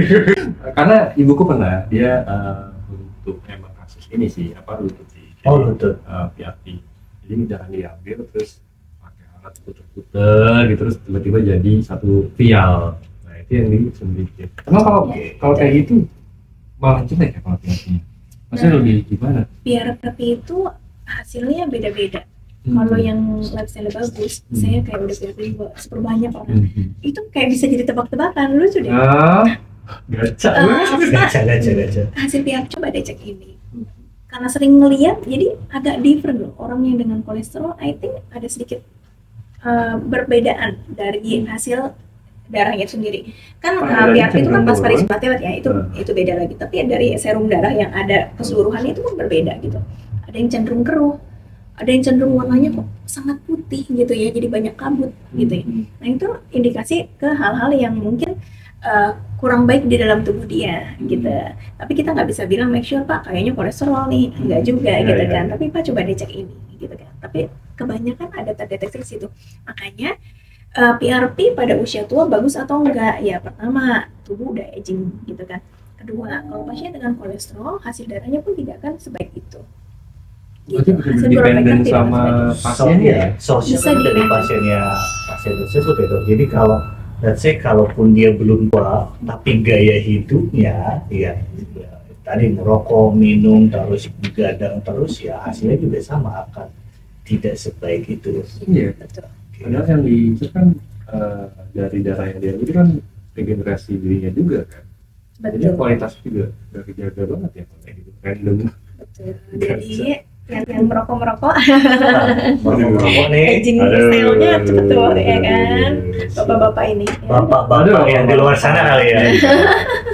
Karena ibuku pernah dia untuk emang kasus ini sih apa lutut sih. Oh, lutut. PRP. Jadi darah diambil terus pakai alat puter-puter gitu, terus tiba-tiba jadi satu vial. Nah itu yang disuntikin. Emang kalau kayak gitu malah jelek ya kalau PRP-nya. Maksudnya lebih gimana? PRP itu hasilnya beda-beda. Kalau yang lifestyle bagus, saya kayak udah PRP juga super banyak orang. Itu kayak bisa jadi tebak-tebakan, lucu deh. Gaca. Gaca. Hasil PRP coba deh cek ini. Karena sering ngeliat, jadi agak different loh. Orang yang dengan kolesterol, I think ada sedikit berbedaan dari hasil darahnya sendiri. Kan PRP itu kan plasmaris platelet ya, itu beda lagi. Tapi dari serum darah yang ada keseluruhannya itu kan berbeda gitu. Ada yang cenderung keruh, ada yang cenderung warnanya kok sangat putih gitu ya, jadi banyak kabut gitu ya. Nah itu indikasi ke hal-hal yang mungkin kurang baik di dalam tubuh dia gitu. Tapi kita nggak bisa bilang make sure Pak kayaknya kolesterol nih, enggak juga gitu kan. Tapi Pak coba dicek ini gitu kan. Tapi kebanyakan ada terdeteksi di situ. Makanya PRP pada usia tua bagus atau enggak? Ya pertama tubuh udah aging gitu kan. Kedua, kalau pasien dengan kolesterol hasil darahnya pun tidak akan sebaik itu. Berarti bisa dependen sama pasien ya? Source-nya Bisa kan dari pasien tersebut ya dok. Jadi kalau let's say kalaupun dia belum tua tapi gaya hidupnya ya tadi merokok, minum, terus begadang terus, ya hasilnya juga sama, akan tidak sebaik itu. Iya. Betul. Padahal yang diusir kan dari darah yang dia itu kan regenerasi dirinya juga kan. Jadi Betul. kualitas juga udah dijaga banget ya kalau kayak gitu. Random. Betul. Jadi yang merokok Merokok nih, aging style-nya cepet tuh ya kan, bapak-bapak ini. bapak yang di luar sana kali ya.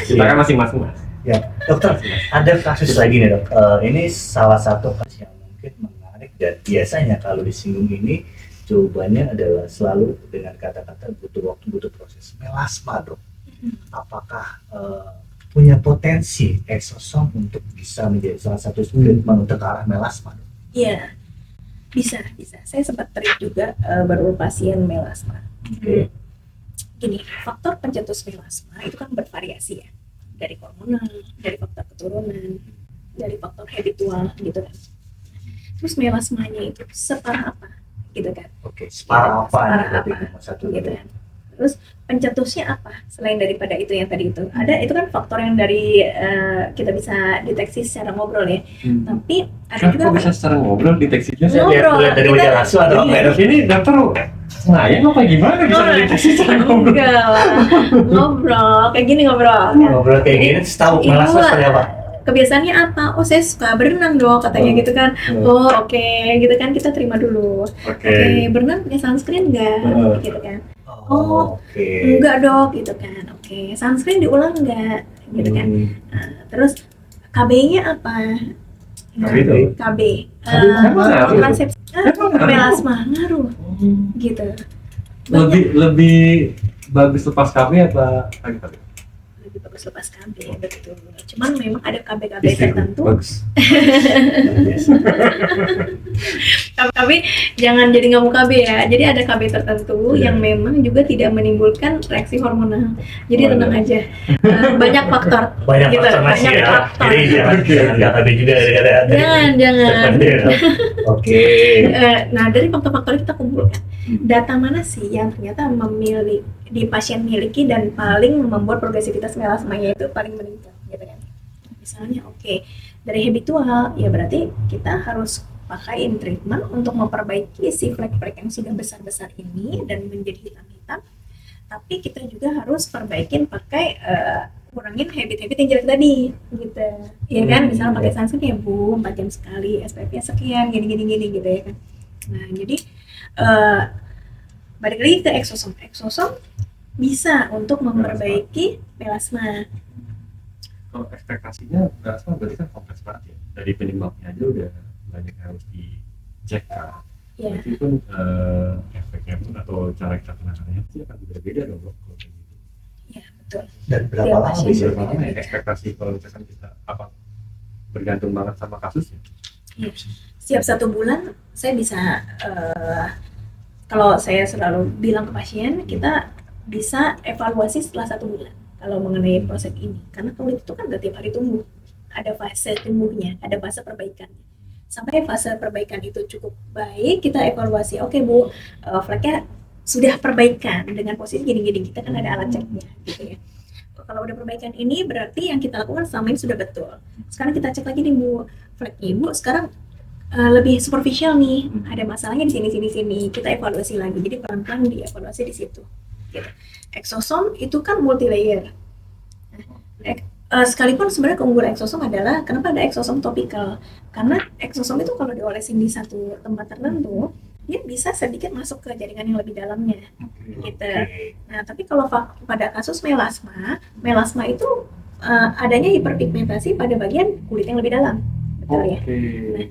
Kita kan masih mas-mas. Ya, dokter, ada kasus lagi nih dok. Ini salah satu kasus yang mungkin menarik dan biasanya kalau disinggung ini jawabannya adalah selalu dengan kata-kata butuh waktu, butuh proses. Melasma dok, apakah punya potensi eksosom untuk bisa menjadi salah satu treatment untuk ke arah melasma dok? Iya, bisa. Saya sempat treat juga beberapa pasien melasma. Oke. Gini, faktor pencetus melasma itu kan bervariasi ya, dari hormonal, dari faktor keturunan, dari faktor habitual gitu kan. Terus melasmanya itu separah apa gitu kan? Oke, separah apa nih berarti apa nomor satu gitu dok? kan. Terus pencetusnya apa selain daripada itu yang tadi itu? Ada, itu kan faktor yang dari kita bisa deteksi secara ngobrol ya. Tapi ada juga Kok bisa secara ngobrol deteksinya? Saya lihat dari wajah langsung atau Iya. apa? Ini dokter ngayang apa gimana bisa deteksi secara ngobrol? Enggak lah, ngobrol kayak gini ngobrol kan. Ngobrol kayak gini terus tahu Ibu, melasma seperti apa? kebiasaannya apa? Oh saya suka berenang dong katanya gitu kan. Oh oke, gitu kan, kita terima dulu. Oke, berenang pakai sunscreen enggak? Gitu kan. Oh, oke. Enggak dok, gitu kan. Oke, sunscreen diulang enggak? Gitu kan. Nah, terus KB-nya apa? Nah, KB itu? KB. Emang ngaruh? Konsep Emang ngaruh? melasma ngaruh gitu. Lebih bagus lepas KB apa pagi-pagi? Lebih bagus lepas KB, betul. Cuman memang ada KB tertentu. Bagus. Tapi jangan jadi nggak mau KB ya. Jadi ada KB tertentu yang memang juga tidak menimbulkan reaksi hormonal. Jadi tenang aja. Banyak faktor. Banyak Gitu, faktor masih banyak ya. faktor. Jadi jangan KKB juga dari Jangan. Oke. Nah, dari faktor-faktor kita kumpulkan. Data mana sih yang ternyata di pasien miliki dan paling membuat progresivitas melasmanya itu paling meningkat, gitu kan? Misalnya, dari habitual, ya berarti kita harus pakaiin treatment untuk memperbaiki si flek-flek yang sudah besar-besar ini dan menjadi hitam-hitam. Tapi kita juga harus perbaikin pakai kurangin habit-habit yang jelek tadi, gitu. Ya kan, misalnya pakai sunscreen ya Bu, 4 jam sekali, SPF-nya sekian, gini gitu ya kan. Nah, jadi balik lagi ke eksosom. Eksosom bisa untuk memperbaiki melasma. Kalau ekspektasinya melasma berarti kan kompleks banget ya. Dari penyebabnya aja udah banyak yang harus dicek kan. Ya. Berarti pun efeknya pun atau cara kita penanganannya pasti akan berbeda dong kalau kayak gitu. Ya, betul. Dan berapa Tiap lama pasien bisa? berbeda. Ekspektasi kalau misalkan kita bergantung banget sama kasusnya. Iya. Setiap 1 bulan saya bisa kalau saya selalu bilang ke pasien kita bisa evaluasi setelah 1 bulan kalau mengenai proses ini karena kulit itu kan gak tiap hari tumbuh, ada fase tumbuhnya, ada fase perbaikannya. Sampai fase perbaikan itu cukup baik kita evaluasi, oke Bu, fleknya sudah perbaikan dengan posisi gini-gini, kita kan ada alat ceknya gitu ya. Kalau udah perbaikan ini berarti yang kita lakukan selama ini sudah betul. Sekarang kita cek lagi nih Bu, fleknya Ibu sekarang lebih superficial nih, ada masalahnya di sini sini sini, kita evaluasi lagi. Jadi pelan-pelan dievaluasi di situ. Gitu. Exosom itu kan multi layer. Sekalipun sebenarnya keunggulan exosom adalah kenapa ada exosom topikal? Karena exosom itu kalau diolesin di satu tempat tertentu, dia bisa sedikit masuk ke jaringan yang lebih dalamnya. Gitu. Nah, tapi kalau pada kasus melasma itu adanya hiperpigmentasi pada bagian kulit yang lebih dalam. Betul ya? Nah,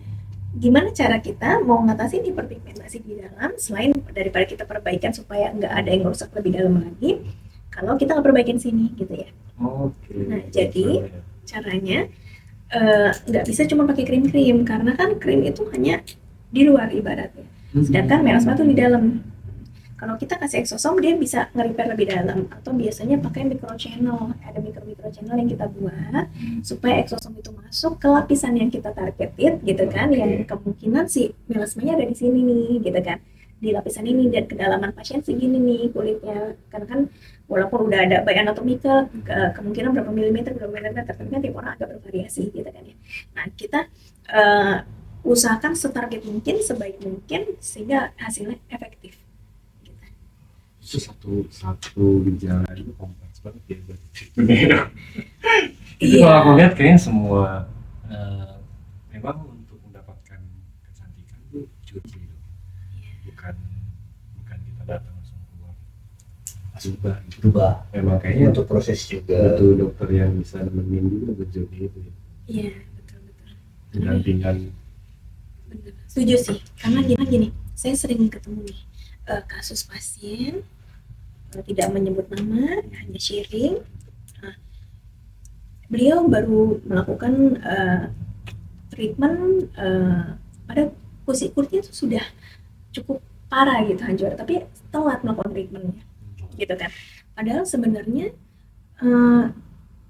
gimana cara kita mau ngatasin hiperpigmentasi di dalam selain daripada kita perbaikan supaya nggak ada yang rusak lebih dalam lagi kalau kita nggak perbaikin sini gitu ya. Nah jadi caranya nggak bisa cuma pakai krim-krim karena kan krim itu hanya di luar ibaratnya, sedangkan melasma itu di dalam. Kalau kita kasih exosom dia bisa nge-repair lebih dalam atau biasanya pakai microchannel, ada microchannel yang kita buat supaya exosom itu masuk ke lapisan yang kita targetin gitu kan, yang kemungkinan si melasmanya ada di sini nih gitu kan, di lapisan ini dan kedalaman pasien segini nih kulitnya, karena kan walaupun udah ada by anatomical kemungkinan berapa milimeter tapi kan tiap orang agak bervariasi gitu kan ya. Nah kita usahakan setarget mungkin, sebaik mungkin sehingga hasilnya efektif. Itu satu gejala itu kompleks banget ya benar. Itu kalau aku lihat kayaknya semua memang untuk mendapatkan kecantikan tuh cuci bukan kita datang langsung keluar berubah. Memang kayaknya untuk proses juga butuh dokter yang bisa nemenin juga berjogi itu ya. Iya betul. Pendampingan. Setuju sih, karena gini, saya sering ketemu nih kasus pasien tidak menyebut nama, hanya sharing. Beliau baru melakukan treatment pada kulitnya itu sudah cukup parah gitu, hancur, tapi telat melakukan treatmentnya, gitu kan. Padahal sebenarnya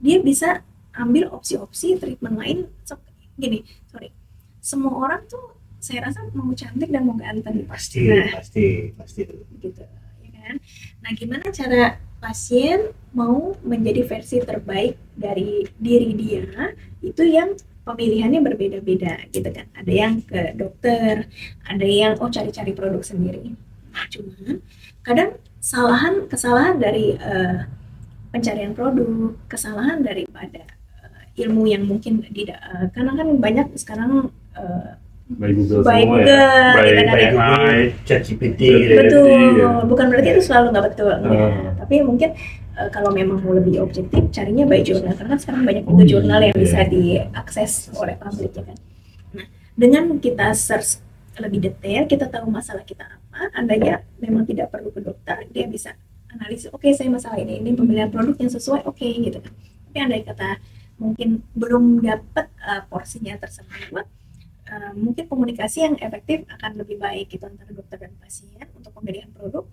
dia bisa ambil opsi-opsi treatment lain. Semua orang tuh saya rasa mau cantik dan mau ganteng pasti gitu ya kan. Nah gimana cara pasien mau menjadi versi terbaik dari diri dia, itu yang pemilihannya berbeda-beda gitu kan. Ada yang ke dokter, ada yang cari-cari produk sendiri. Cuman kadang kesalahan dari pencarian produk, kesalahan daripada ilmu yang mungkin tidak karena kan banyak sekarang by Google by semua Google, ya, by ChatGPT betul, bukan berarti itu selalu nggak betul, tapi mungkin kalau memang mau lebih objektif carinya by jurnal, karena kan sekarang banyak juga jurnal yang bisa diakses oleh publik ya kan. Nah dengan kita search lebih detail, kita tahu masalah kita apa, andainya memang tidak perlu ke dokter, dia bisa analisis, oke, saya masalah ini pemilihan produk yang sesuai, oke, gitu kan. Tapi andai kata mungkin belum dapat porsinya tersebut, mungkin komunikasi yang efektif akan lebih baik gitu antara dokter dan pasien untuk pemilihan produk,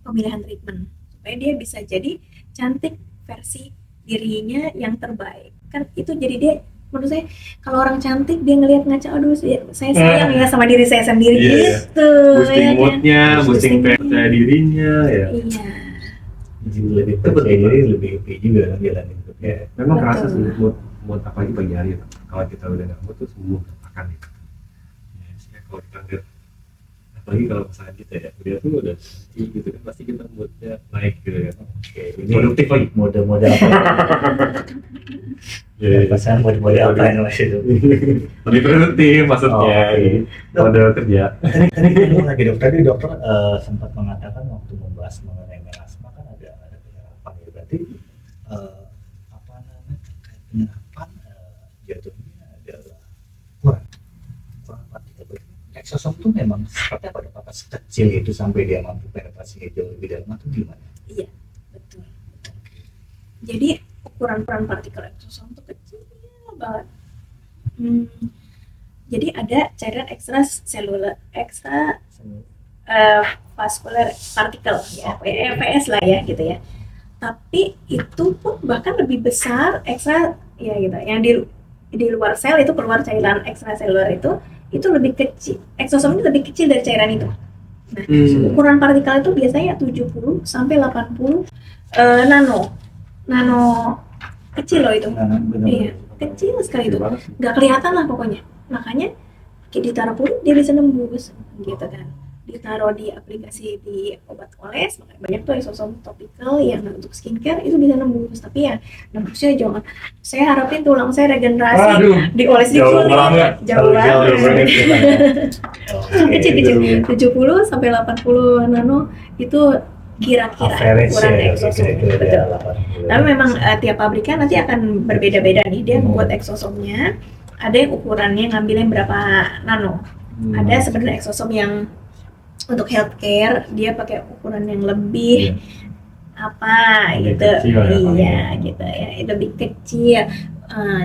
pemilihan treatment, supaya dia bisa jadi cantik versi dirinya yang terbaik. Kan itu jadi dia, menurut saya kalau orang cantik dia ngelihat ngaca, aduh saya sayang ya sama diri saya sendiri gitu. Boosting ya moodnya, kan? boosting percaya dirinya ya. Iya. Jadi lebih percaya diri, lebih happy juga kan jalanin itu. Ya, memang kerasa sih mood apalagi pagi hari. Kalau kita udah nggak mood tuh semua akan itu. Ya, kalau kita lihat, apalagi kalau pasangan kita ya, dia tuh udah gitu kan, pasti kita moodnya naik gitu ya. Oke, ini Produktif lagi. mode-mode apa? Pasangan mode-mode apa yang masih itu? Lebih produktif maksudnya. Mode kerja. Tadi dokter sempat mengatakan waktu membahas mengenai melasma kan ada penyerapan ya, berarti apa namanya terkait penyerapan jatuhnya adalah kurang partikel. Exosom itu memang seperti apa, apakah sekecil itu sampai dia mampu penetrasinya jauh lebih dalam atau gimana? Iya, betul. Jadi ukuran partikel exosom itu kecil banget. Jadi ada cairan ekstra vascular particle ya, EVS lah ya gitu ya. Tapi itu pun bahkan lebih besar ekstra ya gitu. Yang di luar sel itu keluar cairan ekstraseluler itu lebih kecil. Eksosom ini lebih kecil dari cairan itu. Nah, ukuran partikel itu biasanya 70 sampai 80 nano kecil loh itu. Iya, kecil sekali itu. Nggak kelihatan lah pokoknya. Makanya ditaruh kulit dia bisa nembus gitu kan. Ditaruh di aplikasi di obat oles, makanya banyak tuh exosom topical yang untuk skincare itu bisa nembus. Tapi ya nembusnya jangan, saya harapin tulang saya regenerasi dioles di kulit jauh banget. Kecil 70 sampai 80 nano itu kira-kira ukuran exosom. Betul. Tapi memang tiap pabrikan nanti akan berbeda-beda nih, dia membuat exosomnya. Ada yang ukurannya ngambilnya berapa nano. Ada sebenarnya exosom yang untuk healthcare dia pakai ukuran yang lebih gitu, iya gitu ya, lebih kecil.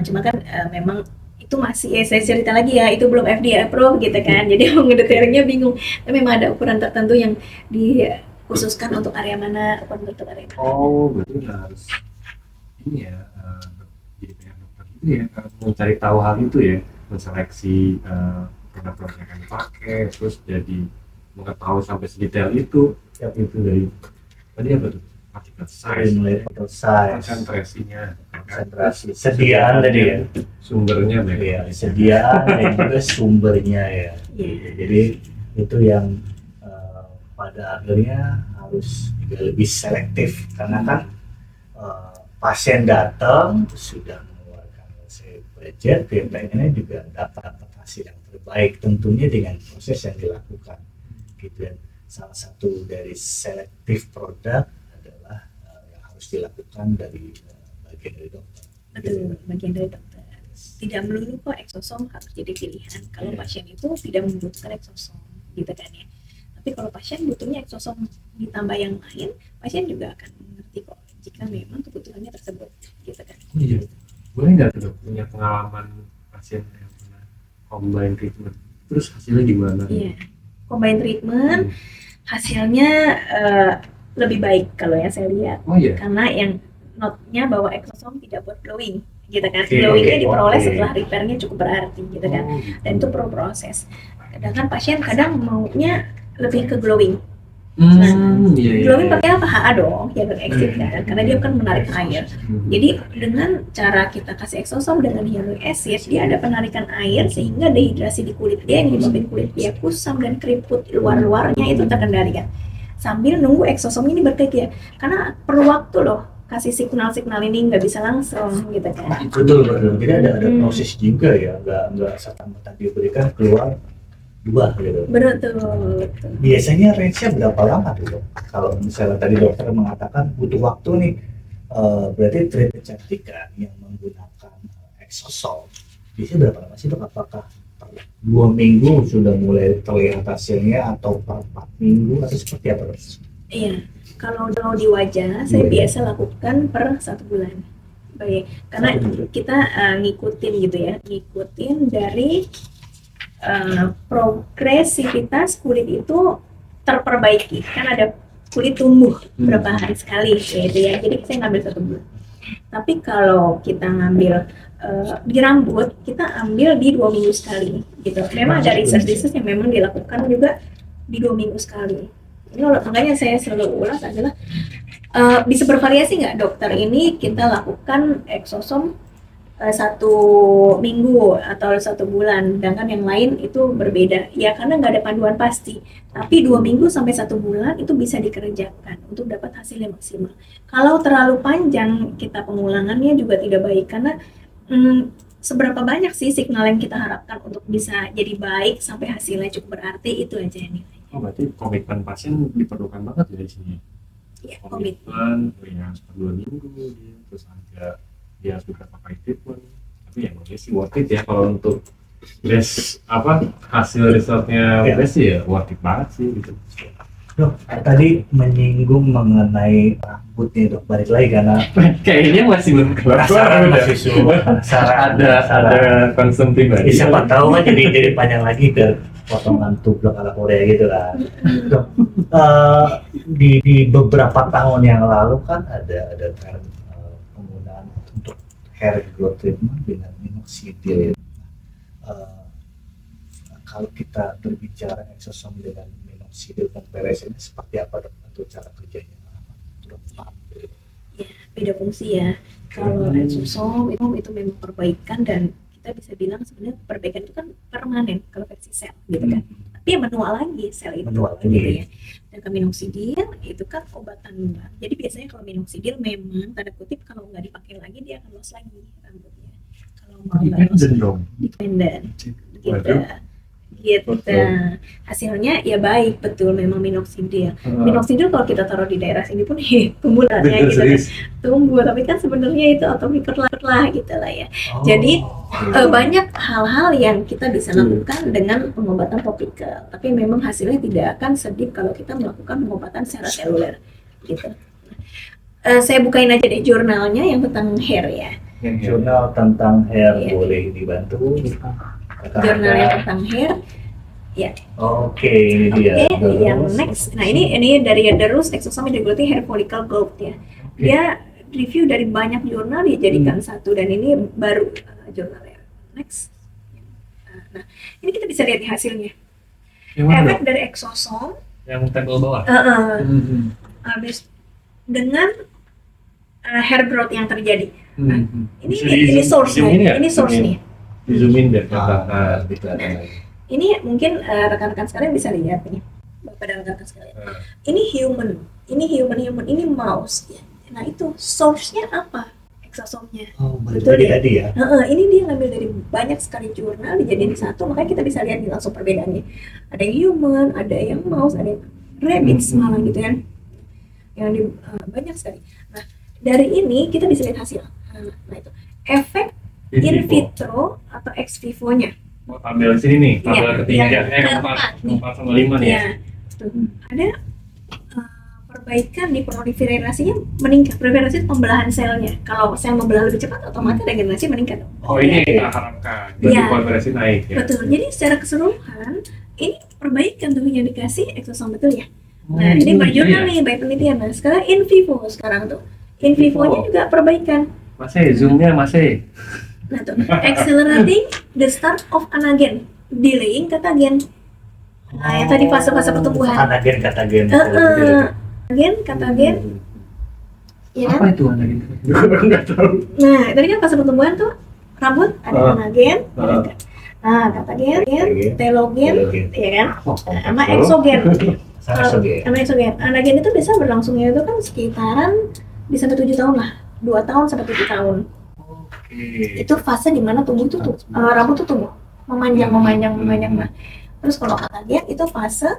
Cuma kan memang itu masih saya cerita lagi ya, itu belum FDA approve gitu kan, jadi mau ngedetailnya bingung. Tapi memang ada ukuran tertentu yang dikhususkan untuk area mana, ukuran untuk area mana. Oh, berarti harus ini ya, jadi pengen dokter itu ya, mencari tahu hal itu ya, menseleksi produk-produk yang akan dipakai, terus jadi mengetahui sampai sedetail itu dari tadi apa tuh partikel size, konsentrasi, sediaan tadi ya, sumbernya ya, sediaan dan juga sumbernya ya. Jadi itu yang pada akhirnya harus juga lebih selektif karena kan pasien datang sudah mengeluarkan budget, dia pengennya juga dapat hasil yang terbaik tentunya dengan proses yang dilakukan. Gitu. Dan salah satu dari selektif produk adalah yang harus dilakukan dari bagian dari dokter. Betul, bagian dari dokter. Tidak melulu kok exosom harus jadi pilihan. Kalau pasien itu tidak membutuhkan exosom, gitu kan ya. Tapi kalau pasien butuhnya exosom ditambah yang lain, pasien juga akan mengerti kok jika memang kebutuhannya tersebut, gitu kan. Iya. Boleh nggak tuh punya pengalaman pasien yang pernah combine treatment, terus hasilnya gimana? Iya. Combine treatment hasilnya lebih baik kalau yang saya lihat. Karena yang notnya bahwa exosom tidak buat glowing gitu kan. Glowingnya diperoleh setelah repairnya cukup berarti gitu kan. Dan itu perlu proses. Kadang pasien kadang maunya lebih ke glowing. Glowing pakai apa? HA dong, hyaluronic kan, karena dia kan menarik air. Jadi dengan cara kita kasih exosom dengan hyaluronic acid, dia ada penarikan air sehingga dehidrasi di kulit dia yang menyebabkan kulit dia kusam dan keriput luar-luarnya itu terkendalikan. Sambil nunggu exosom ini bekerja, karena perlu waktu loh. Kasih signal-signal ini nggak bisa langsung gitu kan. Betul. Jadi ada proses juga ya, nggak serta-merta diberikan keluar dua gitu. Betul. Biasanya range-nya berapa lama tuh dok? Kalau misalnya tadi dokter mengatakan butuh waktu nih, berarti treatment kecantikan yang menggunakan exosol biasanya berapa lama sih dok? Apakah per 2 minggu sudah mulai terlihat hasilnya atau per 4 minggu atau seperti apa dok? Iya, kalau di wajah saya biasa lakukan per 1 bulan. Baik, karena kita ngikutin gitu ya, ngikutin dari progresivitas kulit itu terperbaiki. Kan ada kulit tumbuh berapa hari sekali gitu ya, jadi saya ngambil 1 bulan. Tapi kalau kita ngambil di rambut, kita ambil di 2 minggu sekali gitu. Memang ada research yang memang dilakukan juga di 2 minggu sekali. Ini makanya saya selalu ulas adalah bisa bervariasi nggak dokter, ini kita lakukan exosom 1 minggu atau 1 bulan, sedangkan yang lain itu berbeda ya, karena nggak ada panduan pasti. Tapi 2 minggu sampai 1 bulan itu bisa dikerjakan untuk dapat hasil yang maksimal. Kalau terlalu panjang kita pengulangannya juga tidak baik, karena seberapa banyak sih signal yang kita harapkan untuk bisa jadi baik sampai hasilnya cukup berarti, itu aja nih. Berarti komitmen pasien diperlukan banget ya di sini. Ya, komitmen ya per 2 minggu dia, terus ada dia harus beberapa kali treatment. Tapi ya menurut sih worth it ya, kalau untuk hasil resultnya sih ya worth it banget sih gitu. Dok, tadi menyinggung mengenai rambut nih dok, balik lagi karena Kayaknya masih belum kelar. penasaran mahasiswa, penasaran Ada concern pribadi. siapa tahu kan jadi panjang lagi ke potongan tublok ala Korea gitu kan. Dok, di beberapa tahun yang lalu kan ada tren penggunaan untuk hair growth treatment dengan minoxidil. Kalau kita berbicara exosom dengan minoxidil comparison seperti apa dok untuk cara kerjanya? Dok, Ya, beda fungsi ya. Kalau exosom itu memang perbaikan dan kita bisa bilang sebenarnya perbaikan itu kan permanen kalau versi sel gitu kan. Tapi ya menua lagi sel itu Menua lagi. gitu ya. Dan ke minoxidil itu kan obat tanda. Jadi biasanya kalau minoxidil memang tanda kutip kalau nggak dipakai lagi dia akan loss lagi rambutnya. Kalau mau nggak loss dong. dependent gitu. Waduh. Gitu. Betul. Hasilnya ya baik betul memang minoxidil. Minoxidil kalau kita taruh di daerah sini pun tumbuhnya gitu kan. Tumbuh tapi kan sebenarnya itu atomic lah gitu lah ya. Jadi banyak hal-hal yang kita bisa lakukan dengan pengobatan topikal, tapi memang hasilnya tidak akan sedip kalau kita melakukan pengobatan secara seluler gitu. Saya bukain aja deh jurnalnya yang tentang hair ya. jurnal tentang hair Iya. boleh dibantu. Jurnal yang tentang hair. Oke, ini dia. Oke, yang Terus. next. Nah ini dari The Roots Exosomes Integrity Hair Follicle Growth ya. Dia review dari banyak jurnal dijadikan satu dan ini baru jurnalnya. Next. Nah, ini kita bisa lihat nih hasilnya. Yang mana Efek dok? dari exosom Yang tabel bawah. habis dengan hair growth yang terjadi. Ini Bisa ini source di-zoom in nih. ya? Ini source nih. Di zoom in biar Ah, kelihatan. lebih kelihatan lagi. Ini mungkin rekan-rekan sekalian bisa lihat nih. Bapak dan rekan-rekan sekalian. Nah, Ini human, ini mouse ya. Nah itu source-nya apa? Exosomnya. Oh, Betul balik ya? tadi ya. Ini dia ngambil dari banyak sekali jurnal dijadiin satu, makanya kita bisa lihat nih langsung perbedaannya. Ada yang human, ada yang mouse, ada yang rabbits malah gitu kan. Yang di, banyak sekali. Nah dari ini kita bisa lihat hasil. Nah itu efek in vitro atau ex vivo-nya. Oh, tabel sini nih, tabel Iya, ketiga, yang keempat nih. 4 sama 5 nih ya. Ya, tuh. Ada perbaikan di proliferasinya meningkat. Proliferasi itu pembelahan selnya. Kalau sel membelah lebih cepat, otomatis regenerasi meningkat. Oh ini yang kita harapkan, berarti Iya. konversi naik ya. Betul. Jadi secara keseluruhan ini perbaikan tuh yang dikasih exosom betul ya. Nah Oh, ini iya. berjurnal nih by penelitian. Nah sekarang in vivo sekarang tuh. In vivo-nya juga perbaikan. Masih zoomnya masih. Nah tuh accelerating the start of anagen, delaying katagen. Nah yang tadi fase-fase pertumbuhan. Katagen. Anagen, katagen, ya kan? Apa itu anda gitu? Gue nggak tahu. Nah, tadi kan fase pertumbuhan tuh rambut ada anagen, Ah. nah katagen, Katagen, telogen, telogen. ya kan? Sama exogen. Exogen. Sama exogen. Anagen itu bisa berlangsungnya itu kan sekitaran bisa sampai 7 tahun lah. 2 tahun sampai 7 tahun. Oke. Itu fase di mana tumbuh itu tuh rambut tuh tumbuh memanjang. Nah, terus kalau katagen itu fase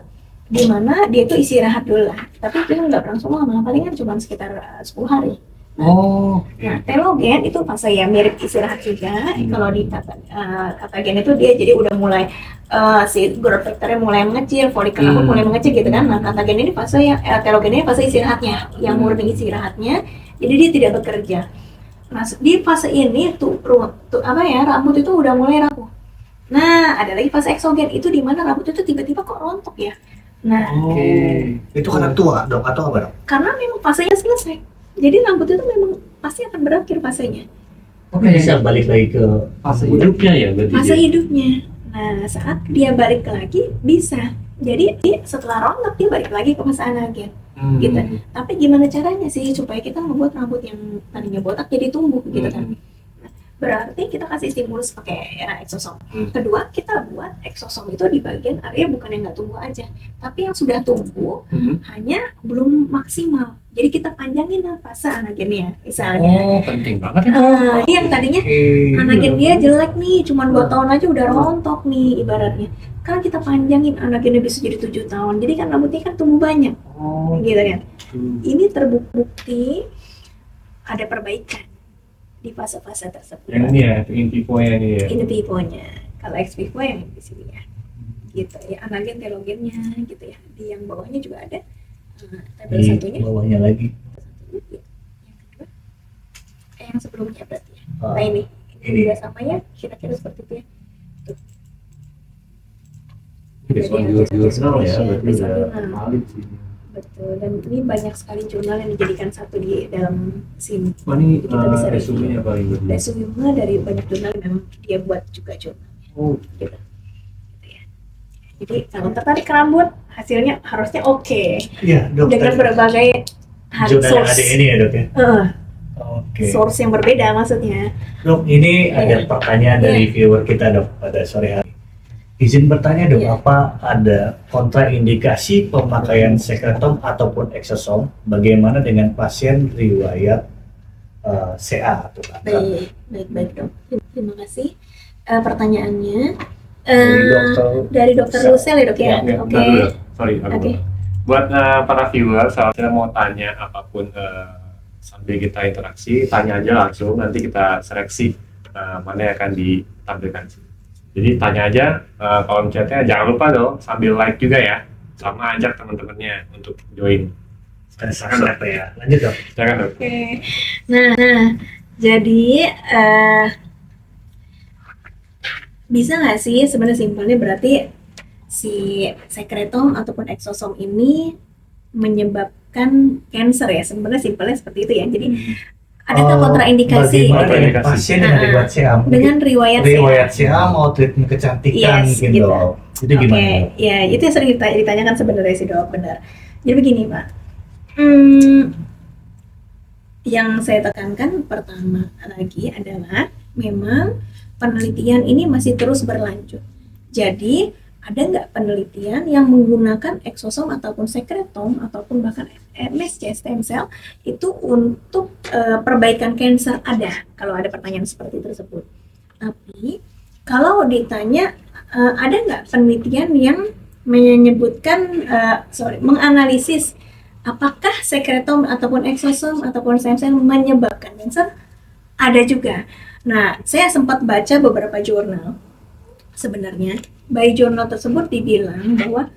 di mana dia itu istirahat dulu lah. Tapi itu nggak berlangsung lama, palingan cuma sekitar 10 hari. Oh. Nah, telogen itu fase ya mirip istirahat juga. Kalau di katagen itu dia jadi udah mulai si growth factornya mulai mengecil, folikel rambut mulai mengecil gitu kan. Nah, katagen ini fase yang telogen ini fase istirahatnya, yang murni istirahatnya. Jadi dia tidak bekerja. Nah, di fase ini tuh rambut itu udah mulai rapuh. Nah, ada lagi fase exogen itu di mana rambut itu tiba-tiba kok rontok ya. Nah, Oke. Itu karena tua dok atau apa dok? karena memang fasenya selesai. Jadi rambut itu memang pasti akan berakhir fasenya. Oke. Bisa balik lagi ke Fase hidupnya ya berarti. Fase dia? hidupnya. Nah, saat dia balik lagi bisa. Jadi dia setelah rontok dia balik lagi ke fase anagen. Gitu. Tapi gimana caranya sih supaya kita membuat rambut yang tadinya botak jadi tumbuh gitu kan? Berarti kita kasih stimulus pakai exosom. Kedua, kita buat exosom itu di bagian area bukan yang nggak tumbuh aja, tapi yang sudah tumbuh hanya belum maksimal. Jadi kita panjangin lah fase anagennya, misalnya. Oh, penting banget ya. Yang tadinya anagen dia jelek nih, cuma 2 tahun aja udah rontok nih ibaratnya. Kan kita panjangin anagennya bisa jadi 7 tahun. Jadi kan rambutnya kan tumbuh banyak, Oh. gitu kan. Ini terbukti ada perbaikan di fase-fase tersebut. Yang ini ya, in vivo-nya ini ya. In vivo-nya. Kalau ex vivo yang di sini ya. gitu ya, anagen telogennya gitu ya. Di yang bawahnya juga ada tabel Di satunya. bawahnya lagi. Yang kedua, yang sebelumnya berarti ya. Ah, Nah ini ini. juga sama ya, kira-kira seperti itu ya. Based on jurnal ya, berarti udah valid sih. Betul, dan ini banyak sekali jurnal yang dijadikan satu di dalam SIM. Oh, ini Kita bisa review. resume-nya paling berarti. Resume dari banyak jurnal yang memang dia buat juga jurnal. Oh, Gitu. Gitu ya. Jadi kalau tertarik ke rambut, hasilnya harusnya oke. Iya, dok. Dengan berbagai Jurnal yang ada ini ya, Dok ya. Oke. Source yang berbeda maksudnya. Dok, ini ada pertanyaan dari viewer kita, Dok, pada sore hari. Izin bertanya, Dok, Iya. apa ada kontraindikasi pemakaian sekretom ataupun eksosom? Bagaimana dengan pasien riwayat CA atau kanker? Baik dok. Terima kasih. Pertanyaannya Dari dari dokter Lucel ya dok ya. oke. Oke. Bentar dulu. Sorry, aku Oke. buat para viewer, saya mau tanya apapun sambil kita interaksi, tanya aja langsung, nanti kita seleksi mana yang akan ditampilkan. Jadi tanya aja, kalau chatnya jangan lupa dong sambil like juga ya, sama ajak teman-temannya untuk join. Silakan, Dok ya. Lanjut, Dok. Silakan dok. Oke. Nah, jadi bisa nggak sih sebenarnya simpelnya berarti si sekretom ataupun eksosom ini menyebabkan cancer ya, sebenarnya simpelnya seperti itu ya. Jadi adakah kontraindikasi Bagaimana gitu ya? dengan pasien dengan riwayat CA? Dengan riwayat Riwayat CA mau treatment kecantikan Yes, mungkin, gitu. Dok. Itu Oke, gimana, Dok? ya itu yang sering ditanyakan sebenarnya sih dok, benar. Jadi begini Pak, yang saya tekankan pertama lagi adalah memang penelitian ini masih terus berlanjut. Jadi ada nggak penelitian yang menggunakan eksosom ataupun sekretom ataupun bahkan MSC stem cell itu untuk perbaikan kanker? Ada, kalau ada pertanyaan seperti tersebut. Tapi kalau ditanya ada nggak penelitian yang menyebutkan menganalisis apakah sekretom ataupun eksosom ataupun stem cell menyebabkan kanker? Ada juga. Nah, saya sempat baca beberapa jurnal. Sebenarnya, by jurnal tersebut dibilang bahwa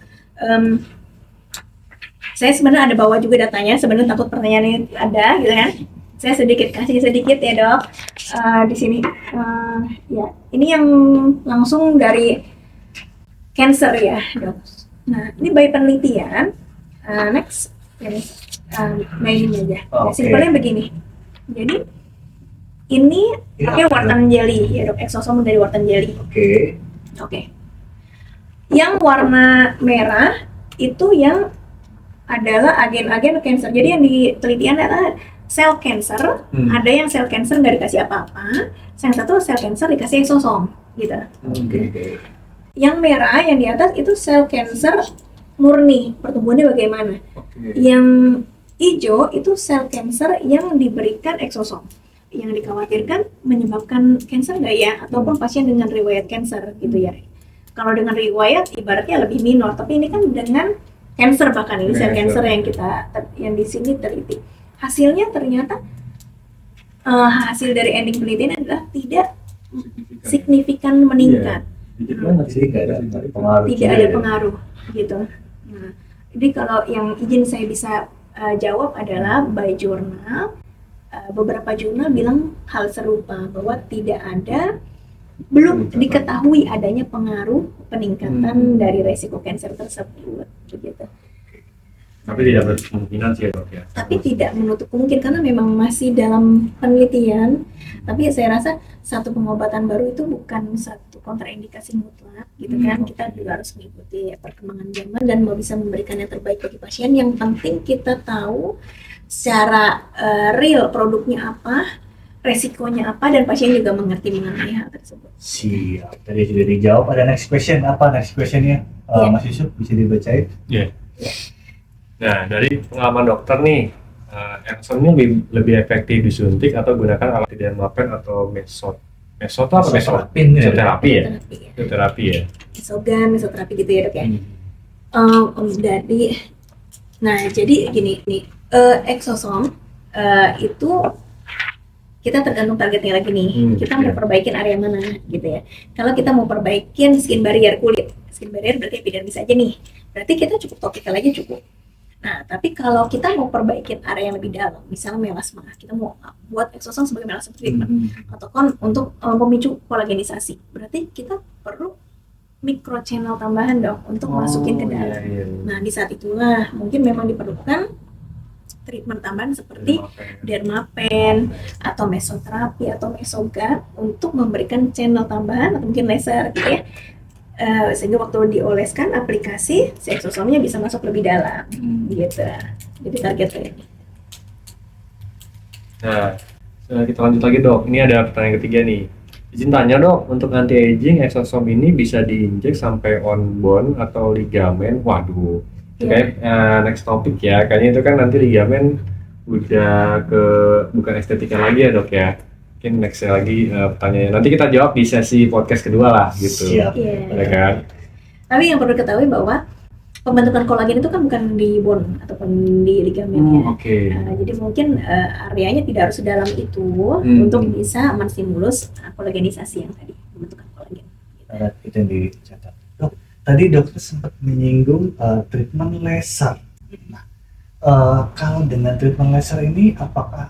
saya sebenarnya ada bawa juga datanya. Sebenarnya takut pertanyaannya ada, gitu kan? Saya kasih sedikit ya dok. Di sini, ya, ini yang langsung dari cancer ya dok. Nah, ini by penelitian. Next, mainin aja. Oke. Simpelnya begini. Jadi ini pakai wharton jelly ya dok, eksosom dari wharton jelly. Oke. Yang warna merah itu yang adalah agen-agen cancer. Jadi yang ditelitian adalah sel cancer. Ada yang sel cancer nggak dikasih apa-apa. Yang satu sel cancer dikasih eksosom, gitu. Yang merah yang di atas itu sel cancer murni, pertumbuhannya bagaimana. Yang hijau itu sel cancer yang diberikan eksosom. Yang dikhawatirkan menyebabkan kanker nggak ya, ataupun pasien dengan riwayat kanker gitu ya. Kalau dengan riwayat ibaratnya lebih minor, tapi ini kan dengan kanker, bahkan ini sel kanker yang di sini teliti. Hasilnya ternyata hasil dari ending penelitian adalah tidak signifikan meningkat. Tidak ada pengaruh gitu. Nah, jadi kalau yang izin saya bisa jawab adalah by jurnal. Beberapa jurnal bilang hal serupa, bahwa belum diketahui adanya pengaruh peningkatan dari resiko kanker tersebut, begitu. Tapi tidak berkemungkinan sih dok ya. Tapi tidak menutup kemungkinan karena memang masih dalam penelitian. Tapi saya rasa satu pengobatan baru itu bukan satu kontraindikasi mutlak, gitu kan. Kita juga harus mengikuti perkembangan zaman dan mau bisa memberikan yang terbaik bagi pasien. Yang penting kita tahu secara real produknya apa, resikonya apa, dan pasien juga mengerti mengenai hal tersebut. Siap, tadi sudah dijawab. Ada next question, apa next questionnya? Mas Yusuf, bisa dibacain? Iya. Nah, dari pengalaman dokter nih, eksosom ini lebih efektif disuntik atau gunakan alat tidak mapen atau mesot atau apa mesoterapi ya? Mesoterapi ya? Mesoterapi gitu ya dok ya. Nah jadi gini nih, eksosom itu kita tergantung targetnya lagi nih. Kita mau Iya. perbaikin area mana gitu ya. Kalau kita mau perbaikin skin barrier kulit, skin barrier berarti epidermis aja nih. Berarti kita cukup topikal aja cukup. Nah, tapi kalau kita mau perbaikin area yang lebih dalam, misalnya melasma, kita mau buat exosome sebagai melasma treatment atau kan untuk pemicu kolagenisasi, berarti kita perlu micro channel tambahan dong untuk masukin ke dalam. Iya. Nah, di saat itulah mungkin memang diperlukan treatment tambahan seperti dermapen atau mesoterapi atau mesogat untuk memberikan channel tambahan atau mungkin laser gitu ya. Sehingga waktu dioleskan aplikasi si exosomnya bisa masuk lebih dalam gitu. Jadi targetnya ini. Nah, kita lanjut lagi dok. Ini ada pertanyaan ketiga nih. Izin tanya dok, untuk anti aging exosome ini bisa diinjek sampai on bone atau ligamen? Waduh, itu kayak next topic ya. Kayaknya itu kan nanti ligamen udah ke bukan estetika lagi ya dok ya. Mungkin next lagi pertanyaannya. Nanti kita jawab di sesi podcast kedua lah gitu. Siap. Ya kan? Tapi yang perlu diketahui bahwa pembentukan kolagen itu kan bukan di bone ataupun di ligamen ya. Oke. Jadi mungkin areanya tidak harus sedalam itu untuk bisa menstimulus kolagenisasi yang tadi, pembentukan kolagen. Syarat itu yang dicatat. Dok, tadi dokter sempat menyinggung treatment laser. Nah, kalau dengan treatment laser ini apakah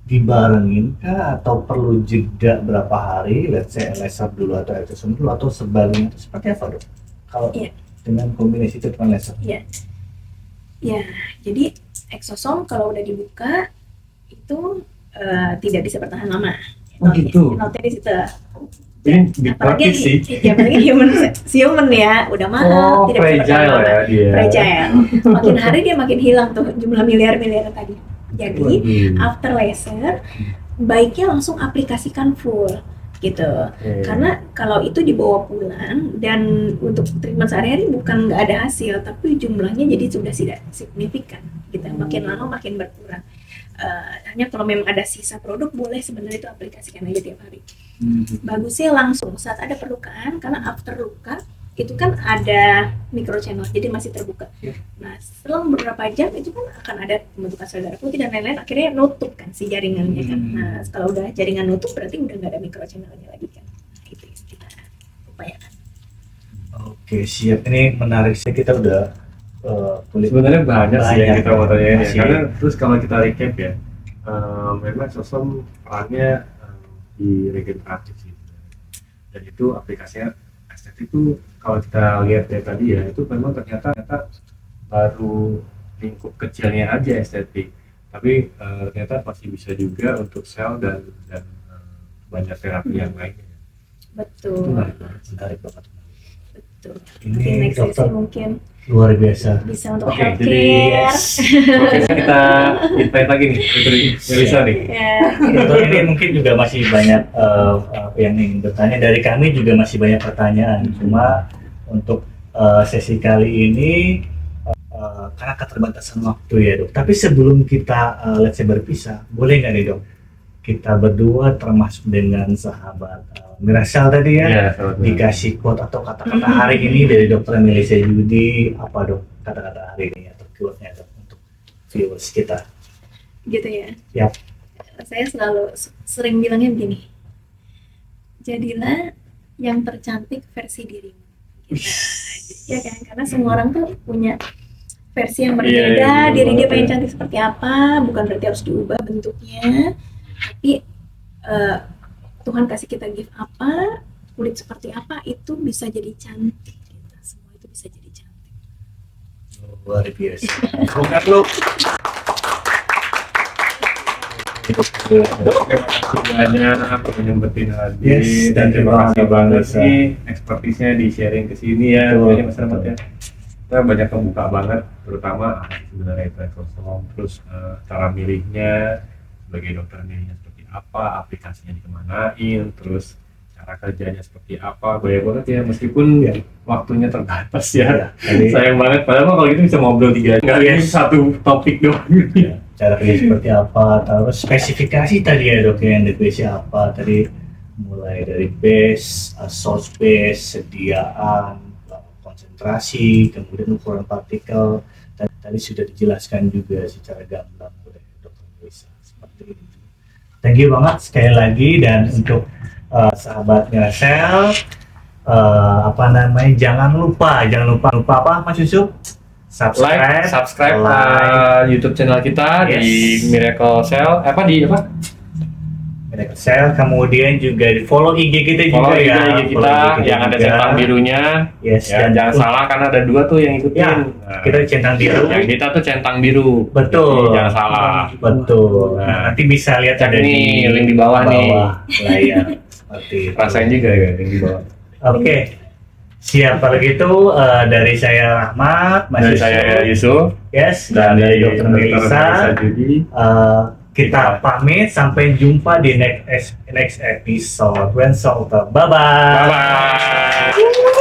dibarengin kah atau perlu jeda berapa hari, let's say laser dulu atau exosome dulu atau sebaliknya itu seperti apa dok? Kalau dengan kombinasi treatment laser? Iya. Ya, jadi exosome kalau udah dibuka itu tidak bisa bertahan lama. Oh, gitu. Notnya di situ. Ini Apalagi praktis sih. apalagi human ya, udah mahal, tidak bisa bertahan Fragile lama. ya dia. Fragile. Makin hari dia makin hilang tuh jumlah miliar-miliar tadi. Jadi after laser baiknya langsung aplikasikan full gitu. Karena kalau itu dibawa pulang dan untuk treatment sehari-hari bukan nggak ada hasil, tapi jumlahnya jadi sudah tidak signifikan gitu. Makin lama makin berkurang. Hanya kalau memang ada sisa produk boleh sebenarnya itu aplikasikan aja tiap hari. Bagusnya langsung saat ada perlukaan, karena after luka itu kan ada microchannel jadi masih terbuka. Nah setelah beberapa jam itu kan akan ada pembentukan sel darah putih dan lain-lain, akhirnya nutup kan si jaringannya kan. Nah kalau udah jaringan nutup berarti udah nggak ada microchannelnya lagi kan. Itu yang kita upayakan. Oke, siap. Ini menarik sih, kita udah kulit. Sebenarnya banyak sih yang kita mau tanyain ya. Masih. Karena terus kalau kita recap ya, memang exosome perannya di regeneratif sih. Dan itu aplikasinya estetik itu kalau kita lihat dari tadi ya, itu memang ternyata baru lingkup kecilnya aja estetik, tapi ternyata masih bisa juga untuk sel dan banyak terapi yang lainnya. Betul. Itu menarik banget. Betul. Ini Oke, next dokter sesi mungkin luar biasa. bisa untuk Oke, healthcare. jadi oke, kita invite lagi nih Putri Melisa nih. Ya. Dokter, ini mungkin juga masih banyak yang ingin bertanya. Dari kami juga masih banyak pertanyaan. Cuma untuk sesi kali ini karena keterbatasan waktu ya dok. Tapi sebelum kita let's say berpisah, boleh nggak nih dok? Kita berdua termasuk dengan sahabat Mirasal tadi ya, Iya, sahabat Mirasal. dikasih quote atau kata-kata hari ini dari dokter Melisa Yudi. Apa dok kata-kata hari ini atau quote-nya dok untuk viewers kita? Gitu ya. Yap. Saya selalu sering bilangnya begini, jadilah yang tercantik versi dirimu. Ya kan, karena semua orang tuh punya versi yang berbeda. Iya, Diri dia banget pengen ya. cantik seperti apa, bukan berarti harus diubah bentuknya, tapi Tuhan kasih kita gift apa, kulit seperti apa, itu bisa jadi cantik. Semua itu bisa jadi cantik. Luar biasa. Bukan lu. Terima kasih banyak untuk nyempetin hadir. Yes, dan thank you terima kasih banget, banget Melisa. nih expertise-nya di sharing ke sini ya. Betul, Jadi Mas Rahmat ya. Kita banyak membuka banget, terutama apa sih sebenarnya itu exosome, terus cara milihnya, sebagai dokter milihnya seperti apa, aplikasinya dikemanain, terus cara kerjanya seperti apa. Banyak banget ya, meskipun waktunya terbatas ya. Jadi Sayang banget, padahal mah kalau gitu bisa ngobrol 3 jam. Nggak, ini satu topik doang. ya, cara kerja seperti apa, terus spesifikasi tadi ya dok yang definisi apa tadi, mulai dari base, source base, sediaan, konsentrasi, kemudian ukuran partikel. Tadi sudah dijelaskan juga secara gamblang oleh dokter Melisa seperti itu. Thank you banget sekali lagi, dan untuk sahabat Mirasel, apa namanya, jangan lupa apa Mas Yusuf? Subscribe YouTube channel kita Yes. di Miracle Cell. Miracle Cell, kemudian juga di follow IG kita Follow juga ya. IG kita Follow IG yang ada juga. centang birunya. Yes, Ya, jangan salah karena ada 2 tuh yang ikutin. Ya, Nah, kita centang biru. yang kita tuh centang biru. Betul. Jadi jangan salah. Betul. Nah, Nah, nanti bisa lihat cek ada nih, link di bawah nih. layar. Seperti itu. Rasain juga ya link di bawah. Oke. Siap, kalau gitu dari saya Rahmat, Mas Dari Yusuf, saya Yusuf yes, dan dari Dr. Melisa. Judi. Kita pamit, sampai jumpa di next episode When Talk. Bye bye. Bye bye.